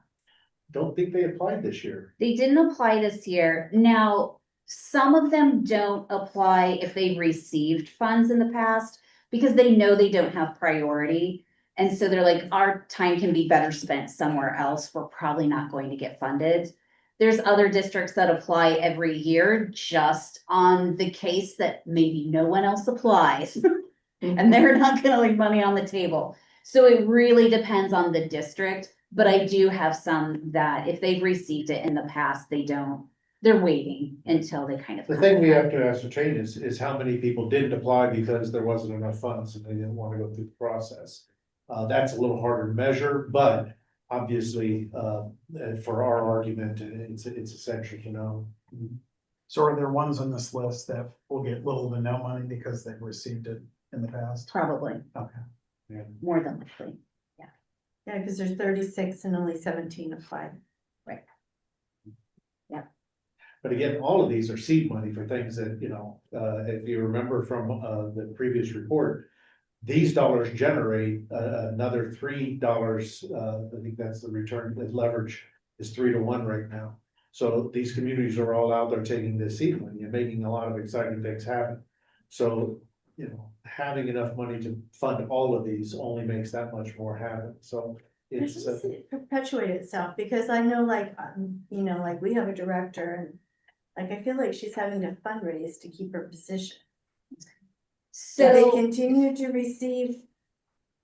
Don't think they applied this year. They didn't apply this year. Now, some of them don't apply if they've received funds in the past because they know they don't have priority. And so they're like, our time can be better spent somewhere else. We're probably not going to get funded. There's other districts that apply every year just on the case that maybe no one else applies. And they're not gonna leave money on the table. So it really depends on the district, but I do have some that if they've received it in the past, they're waiting until they kind of. The thing we have to ascertain is how many people didn't apply because there wasn't enough funds and they didn't want to go through the process. That's a little harder to measure, but obviously, for our argument, it's essential to know. So are there ones on this list that will get little to no money because they've received it in the past? Probably. Okay. Yeah. More than likely. Yeah, because there's 36 and only 17 applied. Right. Yeah. But again, all of these are seed money for things that, if you remember from the previous report, these dollars generate another $3. I think that's the return, the leverage is 3 to 1 right now. So these communities are all out there taking this seed money and making a lot of exciting things happen. So, having enough money to fund all of these only makes that much more happen. So It's it's, just perpetuate itself because I know like we have a director and I feel like she's having to fundraise to keep her position. Do they So, continue to receive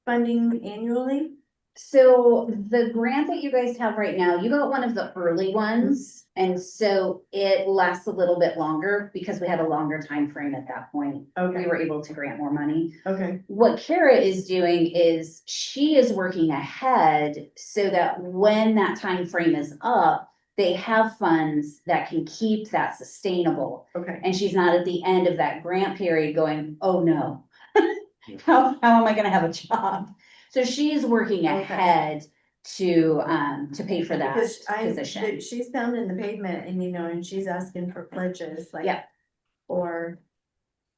funding annually? so the grant that you guys have right now, you got one of the early ones. And so it lasts a little bit longer because we had a longer time frame at that point. Okay. We were able to grant more money. Okay. What Kara is doing is she is working ahead so that when that time frame is up, they have funds that can keep that sustainable. Okay. And she's not at the end of that grant period going, oh no. how am I gonna have a job? So she's working Okay. ahead to pay for that Because position. she's pounding the pavement and, and she's asking for pledges, like. Yeah. For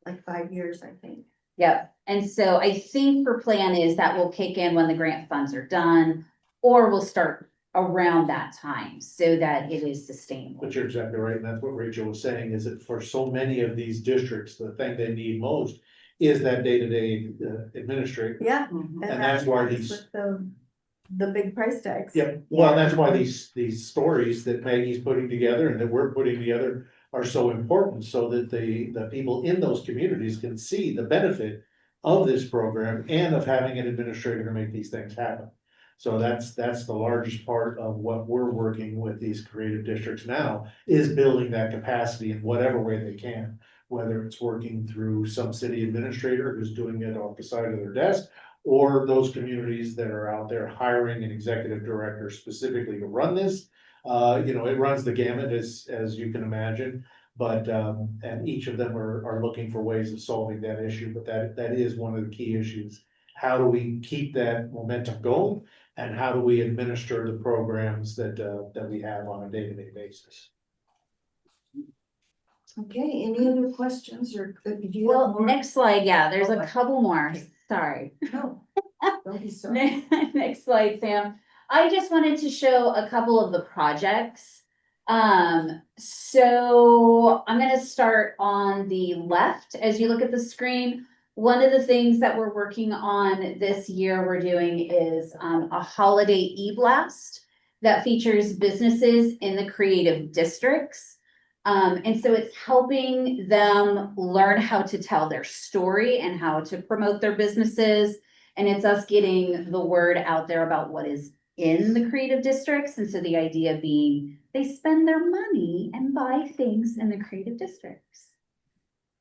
like 5 years, I think. Yep, and so I think her plan is that will kick in when the grant funds are done, or we'll start around that time so that it is sustainable. But you're exactly right, and that's what Rachel was saying, is that for so many of these districts, the thing they need most is that day-to-day administrator. Yeah. Mhm. And that's why comes these- with the big price tags. Yep, well, that's why these stories that Maggie's putting together and that we're putting together are so important, so that the people in those communities can see the benefit of this program and of having an administrator to make these things happen. So that's the largest part of what we're working with these creative districts now, is building that capacity in whatever way they can. Whether it's working through some city administrator who's doing it off the side of their desk, or those communities that are out there hiring an executive director specifically to run this. It runs the gamut as you can imagine, but, and each of them are looking for ways of solving that issue, but that is one of the key issues. How do we keep that momentum going, and how do we administer the programs that we have on a day-to-day basis? Okay, any other questions or do you have Well, more? next slide, yeah, there's a Okay. couple more, sorry. No, don't be sorry. Next slide, Sam. I just wanted to show a couple of the projects. So I'm gonna start on the left. As you look at the screen, one of the things that we're working on this year we're doing is a holiday e-blast that features businesses in the creative districts. And so it's helping them learn how to tell their story and how to promote their businesses. And it's us getting the word out there about what is in the creative districts. And so the idea being they spend their money and buy things in the creative districts.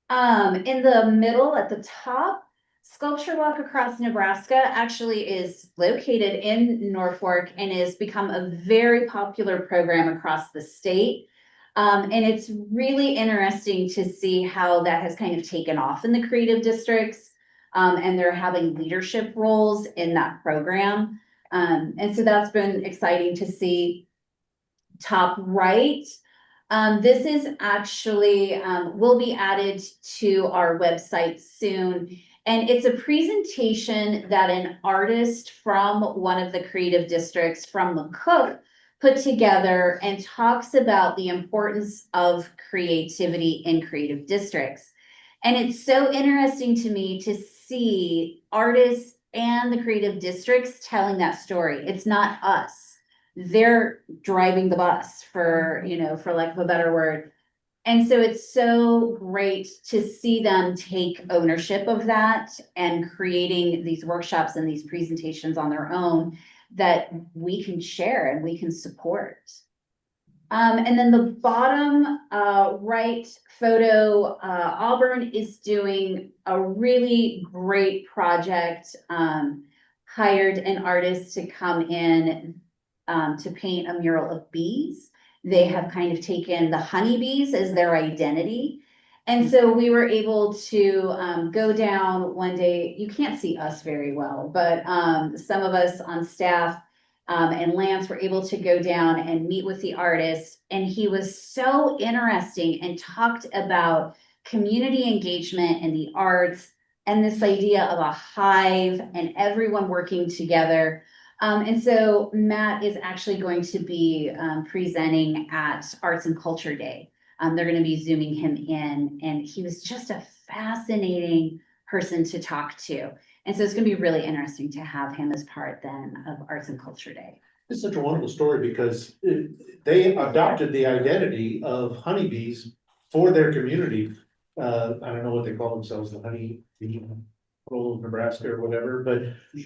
In the middle at the top, Sculpture Walk Across Nebraska actually is located in Norfolk and has become a very popular program across the state. And it's really interesting to see how that has kind of taken off in the creative districts. And they're having leadership roles in that program. And so that's been exciting to see. Top right, this is actually, will be added to our website soon. And it's a presentation that an artist from one of the creative districts from McCook put together and talks about the importance of creativity in creative districts. And it's so interesting to me to see artists and the creative districts telling that story. It's not us. They're driving the bus for lack of a better word. And so it's so great to see them take ownership of that and creating these workshops and these presentations on their own that we can share and we can support. And then the bottom right photo, Auburn is doing a really great project, hired an artist to come in to paint a mural of bees. They have kind of taken the honeybees as their identity. And so we were able to go down one day. You can't see us very well, but some of us on staff and Lance were able to go down and meet with the artist. And he was so interesting and talked about community engagement in the arts and this idea of a hive and everyone working together. And so Matt is actually going to be presenting at Arts and Culture Day. They're going to be zooming him in, and he was just a fascinating person to talk to. And so it's going to be really interesting to have him as part then of Arts and Culture Day. It's such a wonderful story because they adopted the identity of honeybees for their community. I don't know what they call themselves, the honey bee of Nebraska or whatever,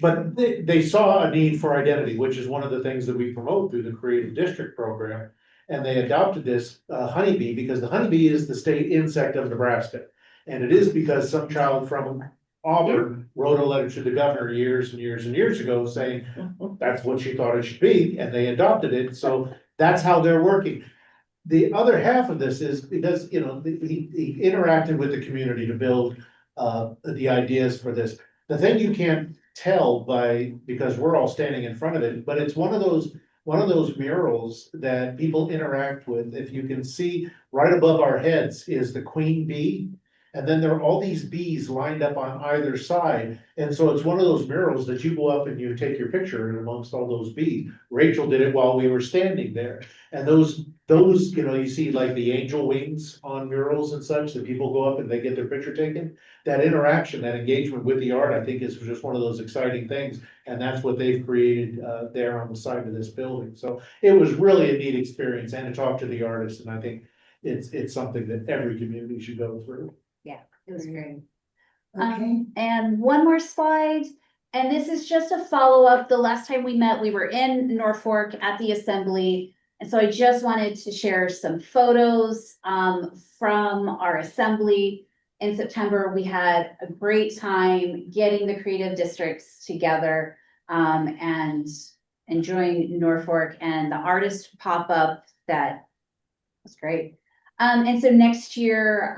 but they saw a need for identity, which is one of the things that we promote through the Creative District program. And they adopted this honeybee because the honeybee is the state insect of Nebraska. And it is because some child from Auburn wrote a letter to the governor years and years and years ago saying that's what she thought it should be, and they adopted it. So that's how they're working. The other half of this is because, he interacted with the community to build the ideas for this. The thing you can't tell because we're all standing in front of it, but it's one of those murals that people interact with. If you can see, right above our heads is the queen bee. And then there are all these bees lined up on either side. And so it's one of those murals that you go up and you take your picture and amongst all those bees. Rachel did it while we were standing there. And those, you see like the angel wings on murals and such, that people go up and they get their picture taken. That interaction, that engagement with the art, I think is just one of those exciting things. And that's what they've created there on the side of this building. So it was really a neat experience, and to talk to the artists. And I think it's something that every community should go through. Yeah, it was great. Okay. And one more slide, and this is just a follow-up. The last time we met, we were in Norfolk at the assembly. And so I just wanted to share some photos from our assembly. In September, we had a great time getting the creative districts together and enjoying Norfolk, and the artist pop-up that was great. And so next year,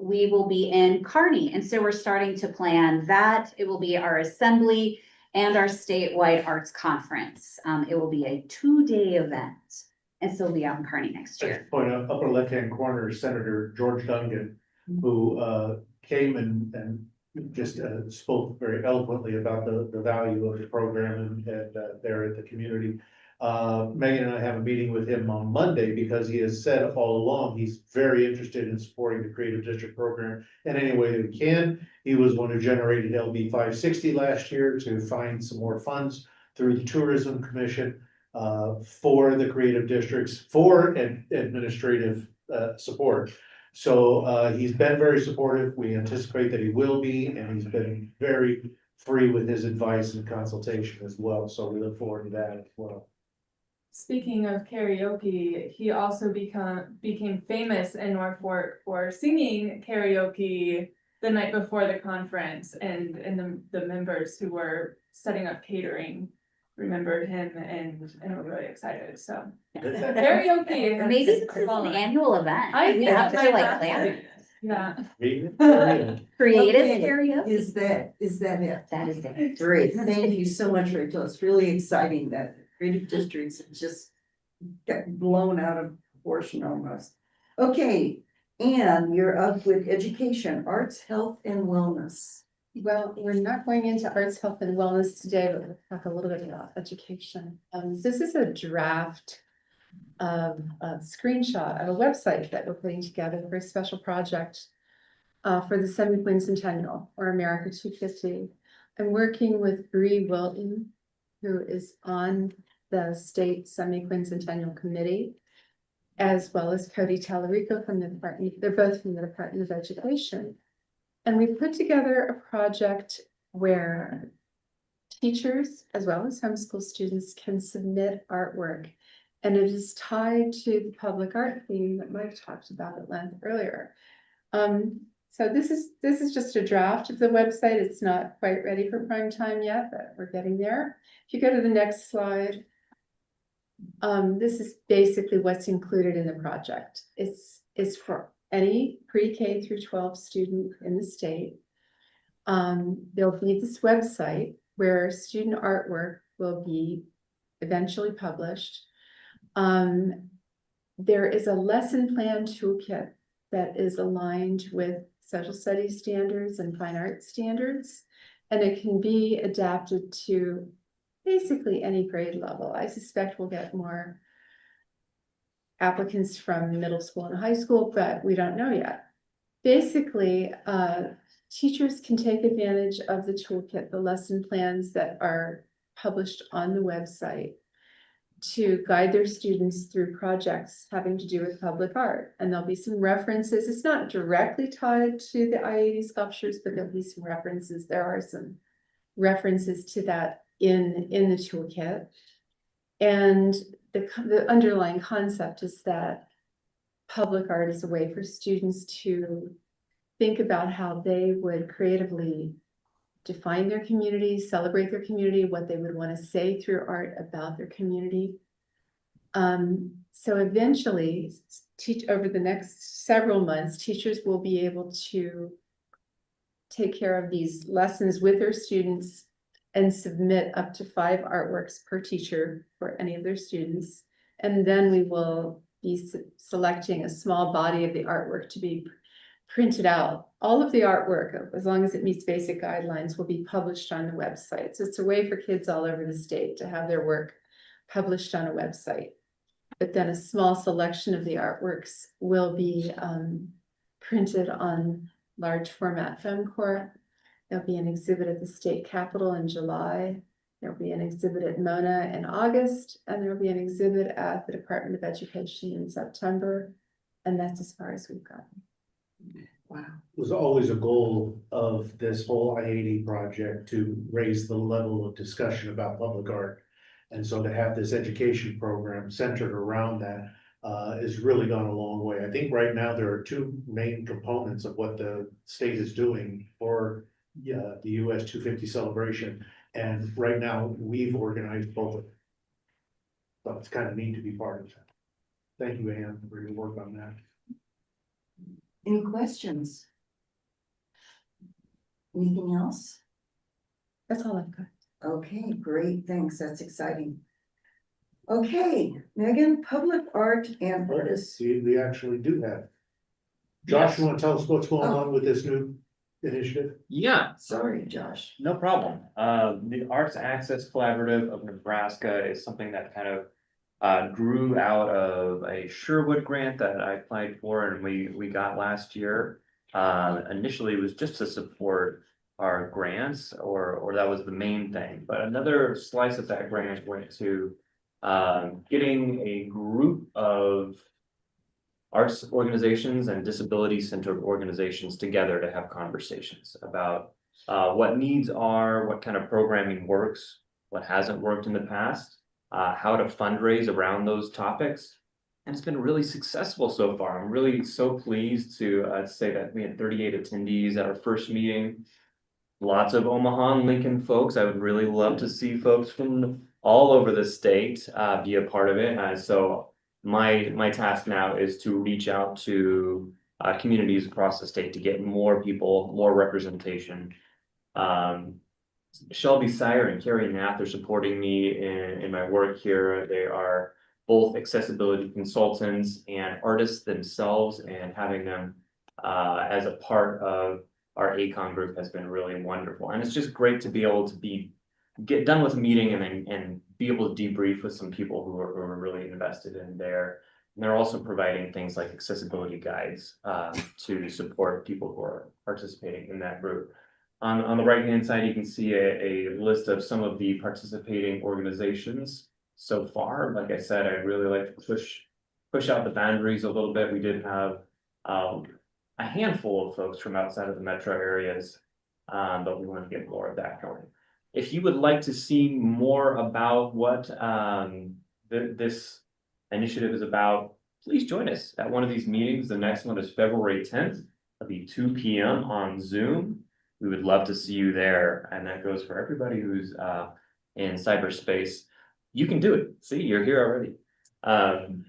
we will be in Kearney. And so we're starting to plan that. It will be our assembly and our statewide arts conference. It will be a 2-day event. And so we'll be out in Kearney next year. Point out, upper left-hand corner, Senator George Dungan, who came and just spoke very eloquently about the value of the program and there at the community. Megan and I have a meeting with him on Monday because he has said all along he's very interested in supporting the Creative District program in any way that he can. He was one who generated LB 560 last year to find some more funds through the Tourism Commission for the creative districts for administrative support. So he's been very supportive. We anticipate that he will be, and he's been very free with his advice and consultation as well. So we look forward to that as well. Speaking of karaoke, he also became famous in Norfolk for singing karaoke the night before the conference, and the members who were setting up catering remembered him and were really excited. So karaoke, Maybe it's an annual event. We have to like plan it. Yeah. Creative Okay, karaoke. Is that it? That is it. Great, thank you so much, Rachel. It's really exciting that creative districts have just got blown out of proportion almost. Okay, Anne, you're up with education, arts, health, and wellness. Well, we're not going into arts, health, and wellness today, but we'll talk a little bit about education. This is a draft of a screenshot of a website that we're putting together for a special project for the 70th or America 250. I'm working with Bree Wilton, who is on the state semi-quincentennial committee, as well as Cody Tallarico from the department. They're both from the Department of Education. And we put together a project where teachers, as well as homeschool students, can submit artwork. And it is tied to the public art theme that Mike talked about at length earlier. So this is just a draft of the website. It's not quite ready for prime time yet, but we're getting there. If you go to the next slide, this is basically what's included in the project. It's for any pre-K through 12 student in the state. There'll be this website where student artwork will be eventually published. There is a lesson plan toolkit that is aligned with social studies standards and fine arts standards, and it can be adapted to basically any grade level. I suspect we'll get more applicants from middle school and high school, but we don't know yet. Basically, teachers can take advantage of the toolkit, the lesson plans that are published on the website, to guide their students through projects having to do with public art. And there'll be some references. It's not directly tied to the I-80 sculptures, but there'll be some references. There are some references to that in the toolkit. And the underlying concept is that public art is a way for students to think about how they would creatively define their community, celebrate their community, what they would want to say through art about their community. So eventually, over the next several months, teachers will be able to take care of these lessons with their students and submit up to 5 artworks per teacher for any of their students. And then we will be selecting a small body of the artwork to be printed out. All of the artwork, as long as it meets basic guidelines, will be published on the website. So it's a way for kids all over the state to have their work published on a website. But then a small selection of the artworks will be printed on large format film core. There'll be an exhibit at the state capitol in July. There'll be an exhibit at Mona in August, and there'll be an exhibit at the Department of Education in September. And that's as far as we've gotten. Wow. It was always a goal of this whole I-80 project to raise the level of discussion about public art. And so to have this education program centered around that has really gone a long way. I think right now there are 2 main components of what the state is doing for the US 250 celebration. And right now we've organized both of them. So it's kind of neat to be part of that. Thank you, Anne, for your work on that. Any questions? Anything else? That's all I've got. Okay, great, thanks, that's exciting. Okay, Megan, public art and artists. See, we actually do have. Josh, you want to tell us what's going on with this new initiative? Yeah, Sorry, Josh. no problem. The Arts Access Collaborative of Nebraska is something that kind of grew out of a Sherwood grant that I applied for and we got last year. Initially it was just to support our grants or that was the main thing, but another slice of that grant went to getting a group of arts organizations and disability centered organizations together to have conversations about what needs are, what kind of programming works, what hasn't worked in the past, how to fundraise around those topics. And it's been really successful so far. I'm really so pleased to say that we had 38 attendees at our first meeting. Lots of Omaha and Lincoln folks. I would really love to see folks from all over the state be a part of it. So my task now is to reach out to communities across the state to get more people, more representation. Shelby Sire and Carrie Nath are supporting me in my work here. They are both accessibility consultants and artists themselves, and having them as a part of our ACON group has been really wonderful. And it's just great to be able to get done with a meeting and be able to debrief with some people who are really invested in there. And they're also providing things like accessibility guides to support people who are participating in that group. On the right-hand side, you can see a list of some of the participating organizations so far. Like I said, I'd really like to push out the boundaries a little bit. We did have a handful of folks from outside of the metro areas, but we want to get more of that going. If you would like to see more about what this initiative is about, please join us at one of these meetings. The next one is February 10th. It'll be 2 p.m. on Zoom. We would love to see you there. And that goes for everybody who's in cyberspace. You can do it. See, you're here already.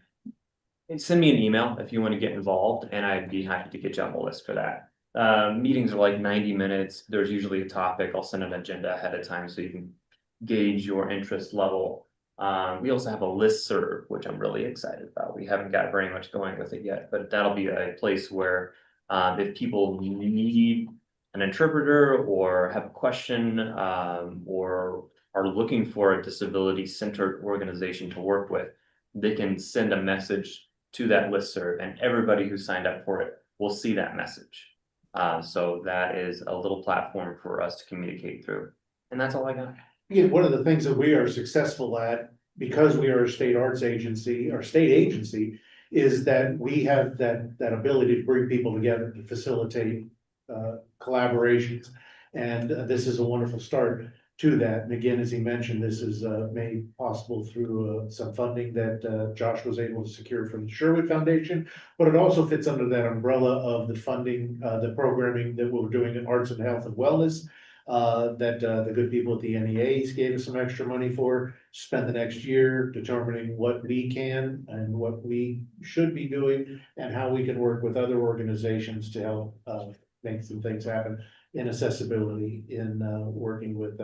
Send me an email if you want to get involved, and I'd be happy to get you on the list for that. Meetings are like 90 minutes. There's usually a topic. I'll send an agenda ahead of time so you can gauge your interest level. We also have a listserv, which I'm really excited about. We haven't got very much going with it yet, but that'll be a place where if people need an interpreter or have a question or are looking for a disability-centered organization to work with, they can send a message to that listserv, and everybody who signed up for it will see that message. So that is a little platform for us to communicate through. And that's all I got. Again, one of the things that we are successful at, because we are a state arts agency, or state agency, is that we have that ability to bring people together to facilitate collaborations. And this is a wonderful start to that. And again, as he mentioned, this is made possible through some funding that Josh was able to secure from the Sherwood Foundation, but it also fits under that umbrella of the funding, the programming that we're doing in arts and health and wellness, that the good people at the NEAs gave us some extra money for. Spend the next year determining what we can and what we should be doing and how we can work with other organizations to help make some things happen. in accessibility, in working with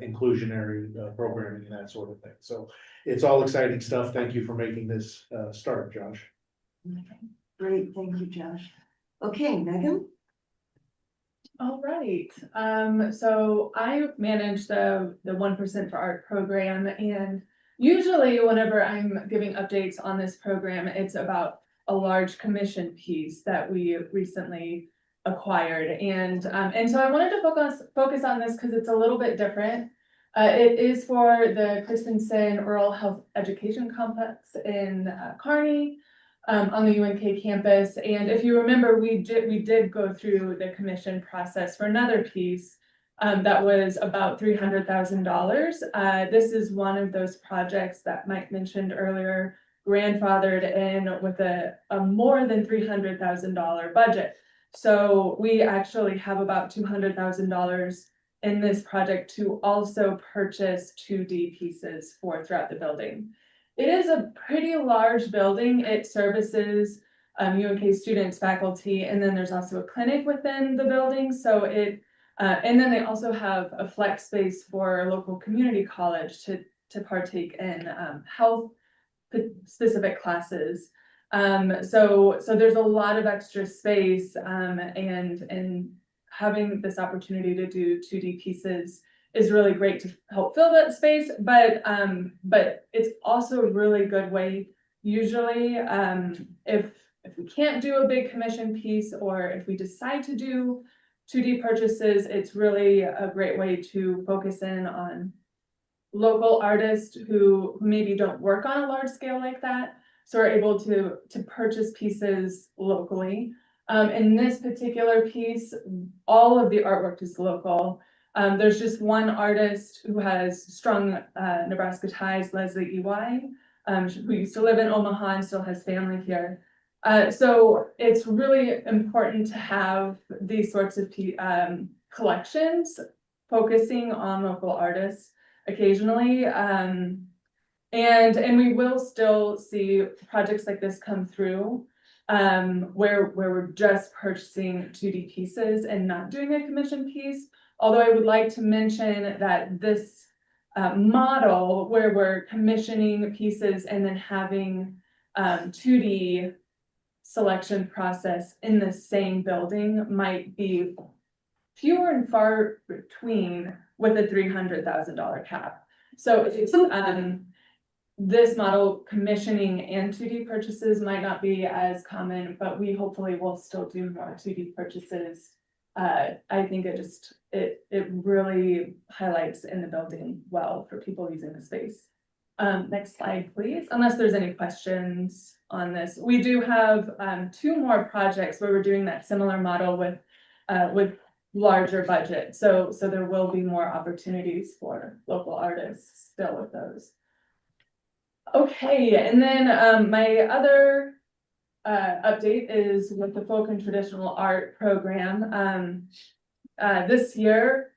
inclusionary programming and that sort of thing. So it's all exciting stuff. Thank you for making this start, Josh. Great, thank you, Josh. Okay, Megan? All right, so I manage the 1% for Art program, and usually whenever I'm giving updates on this program, it's about a large commission piece that we recently acquired, and so I wanted to focus on this because it's a little bit different. It is for the Christensen Oral Health Education Complex in Kearney. On the UNK campus, and if you remember, we did go through the commission process for another piece that was about $300,000. This is one of those projects that Mike mentioned earlier, grandfathered in with a more than $300,000 budget. So we actually have about $200,000 in this project to also purchase 2D pieces for throughout the building. It is a pretty large building. It services UNK students, faculty, and then there's also a clinic within the building. So and then they also have a flex space for a local community college to partake in health specific classes. So there's a lot of extra space, and having this opportunity to do 2D pieces is really great to help fill that space, but it's also a really good way, usually, if we can't do a big commission piece, or if we decide to do 2D purchases, it's really a great way to focus in on local artists who maybe don't work on a large scale like that, so are able to purchase pieces locally. In this particular piece, all of the artwork is local. There's just one artist who has strong Nebraska ties, Leslie Ewine, who used to live in Omaha and still has family here. So it's really important to have these sorts of collections focusing on local artists occasionally. And we will still see projects like this come through, where we're just purchasing 2D pieces and not doing a commission piece. Although I would like to mention that this model where we're commissioning pieces and then having 2D selection process in the same building might be fewer and far between with a $300,000 cap. So it's this model, commissioning and 2D purchases might not be as common, but we hopefully will still do more 2D purchases. I think it really highlights in the building well for people using the space. Next slide, please. Unless there's any questions on this. We do have 2 more projects where we're doing that similar model with larger budget. So there will be more opportunities for local artists still with those. Okay, and then my other update is with the Folk and Traditional Art program. This year,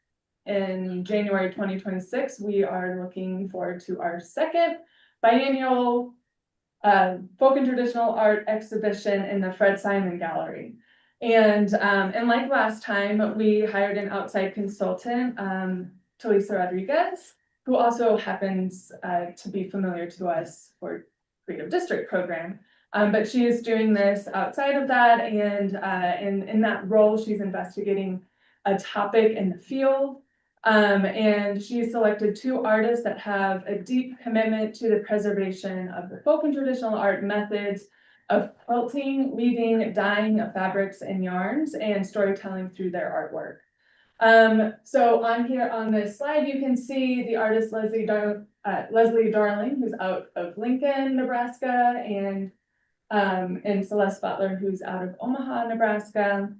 in January 2026, we are looking forward to our second biennial Folk and Traditional Art exhibition in the Fred Simon Gallery. And like last time, we hired an outside consultant, Talisa Rodriguez, who also happens to be familiar to us for Creative District program. But she is doing this outside of that, and in that role, she's investigating a topic in the field. And she selected 2 artists that have a deep commitment to the preservation of the folk and traditional art methods of quilting, weaving, dyeing of fabrics and yarns, and storytelling through their artwork. So on here on this slide, you can see the artist Leslie Darling, who's out of Lincoln, Nebraska, and Celeste Butler, who's out of Omaha, Nebraska.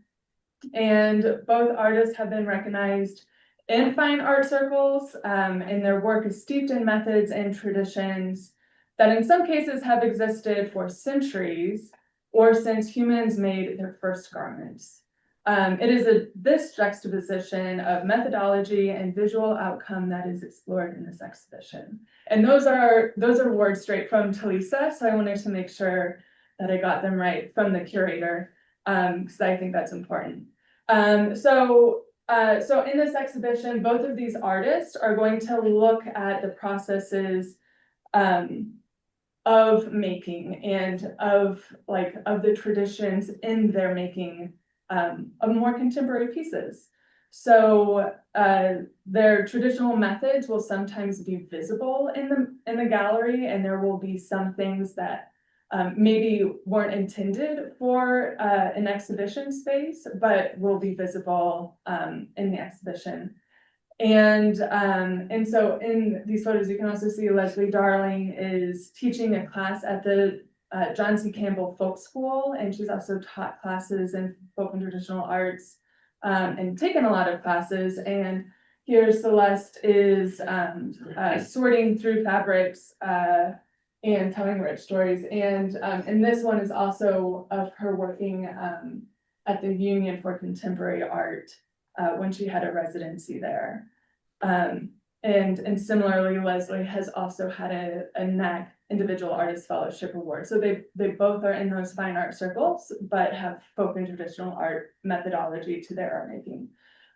And both artists have been recognized in fine art circles, and their work is steeped in methods and traditions that in some cases have existed for centuries or since humans made their first garments. It is this juxtaposition of methodology and visual outcome that is explored in this exhibition. And those are words straight from Talisa, so I wanted to make sure that I got them right from the curator, because I think that's important. So So in this exhibition, both of these artists are going to look at the processes of making and of the traditions in their making of more contemporary pieces. So their traditional methods will sometimes be visible in the gallery, and there will be some things that maybe weren't intended for an exhibition space, but will be visible in the exhibition. And so in these photos, you can also see Leslie Darling is teaching a class at the John C. Campbell Folk School, and she's also taught classes in folk and traditional arts and taken a lot of classes. And here Celeste is sorting through fabrics and telling rich stories. And this one is also of her working at the Union for Contemporary Art when she had a residency there. And similarly, Leslie has also had a NAC Individual Artist Fellowship Award. So they both are in those fine art circles, but have folk and traditional art methodology to their art making.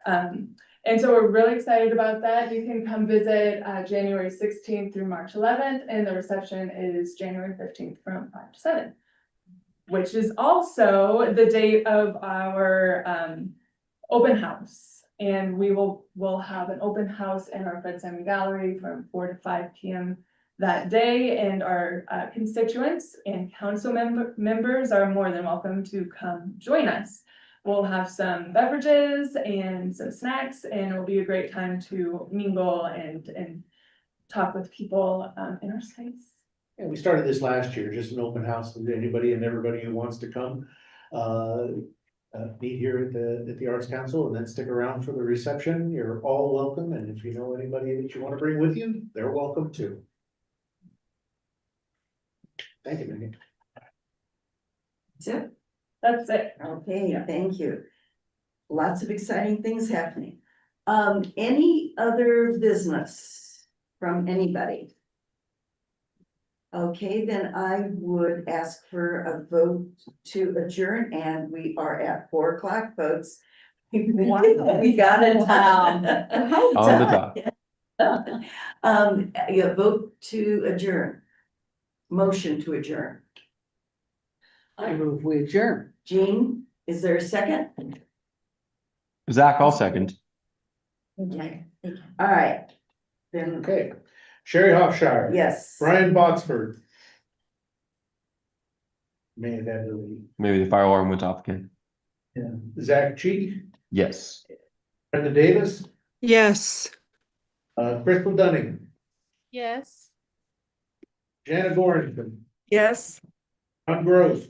And so we're really excited about that. You can come visit January 16th through March 11th, and the reception is January 15th from 5 to 7, which is also the date of our open house. And we'll have an open house in our Fred Simon Gallery from 4 to 5 p.m. that day. And our constituents and council members are more than welcome to come join us. We'll have some beverages and some snacks, and it'll be a great time to mingle and talk with people in our space. And we started this last year, just an open house to anybody and everybody who wants to come. Meet here at the Arts Council and then stick around for the reception. You're all welcome. And if you know anybody that you want to bring with you, they're welcome too. Thank you, Minnie. That's it? That's it. Okay, thank you. Lots of exciting things happening. Any other business from anybody? Okay, then I would ask for a vote to adjourn, and we are at 4 o'clock, folks. We got it down. On the dot. Yeah, vote to adjourn. Motion to adjourn. I move we adjourn. Jean, is there a second? Zach, I'll second. Okay. All right. Then, Okay. Sherry Hofshire. yes. Brian Botsford. May have had to leave. Maybe the fire alarm went off again. Yeah. Zach Cheek, Yes. Brenda Davis, Yes. Crystal Dunning, Yes. Jana Gorrington, Yes. Tom Gross.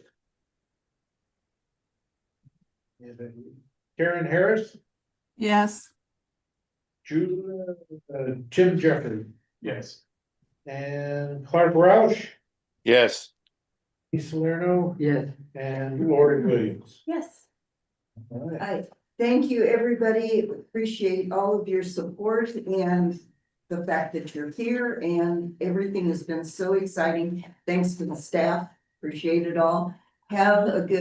Karen Harris, Yes. Jim Jeffrey, Yes. and Clark Roush, Yes. Salerno, Yes. and Lori Williams. Yes. All right. I thank you, everybody. Appreciate all of your support and the fact that you're here, and everything has been so exciting. Thanks to the staff. Appreciate it all. Have a good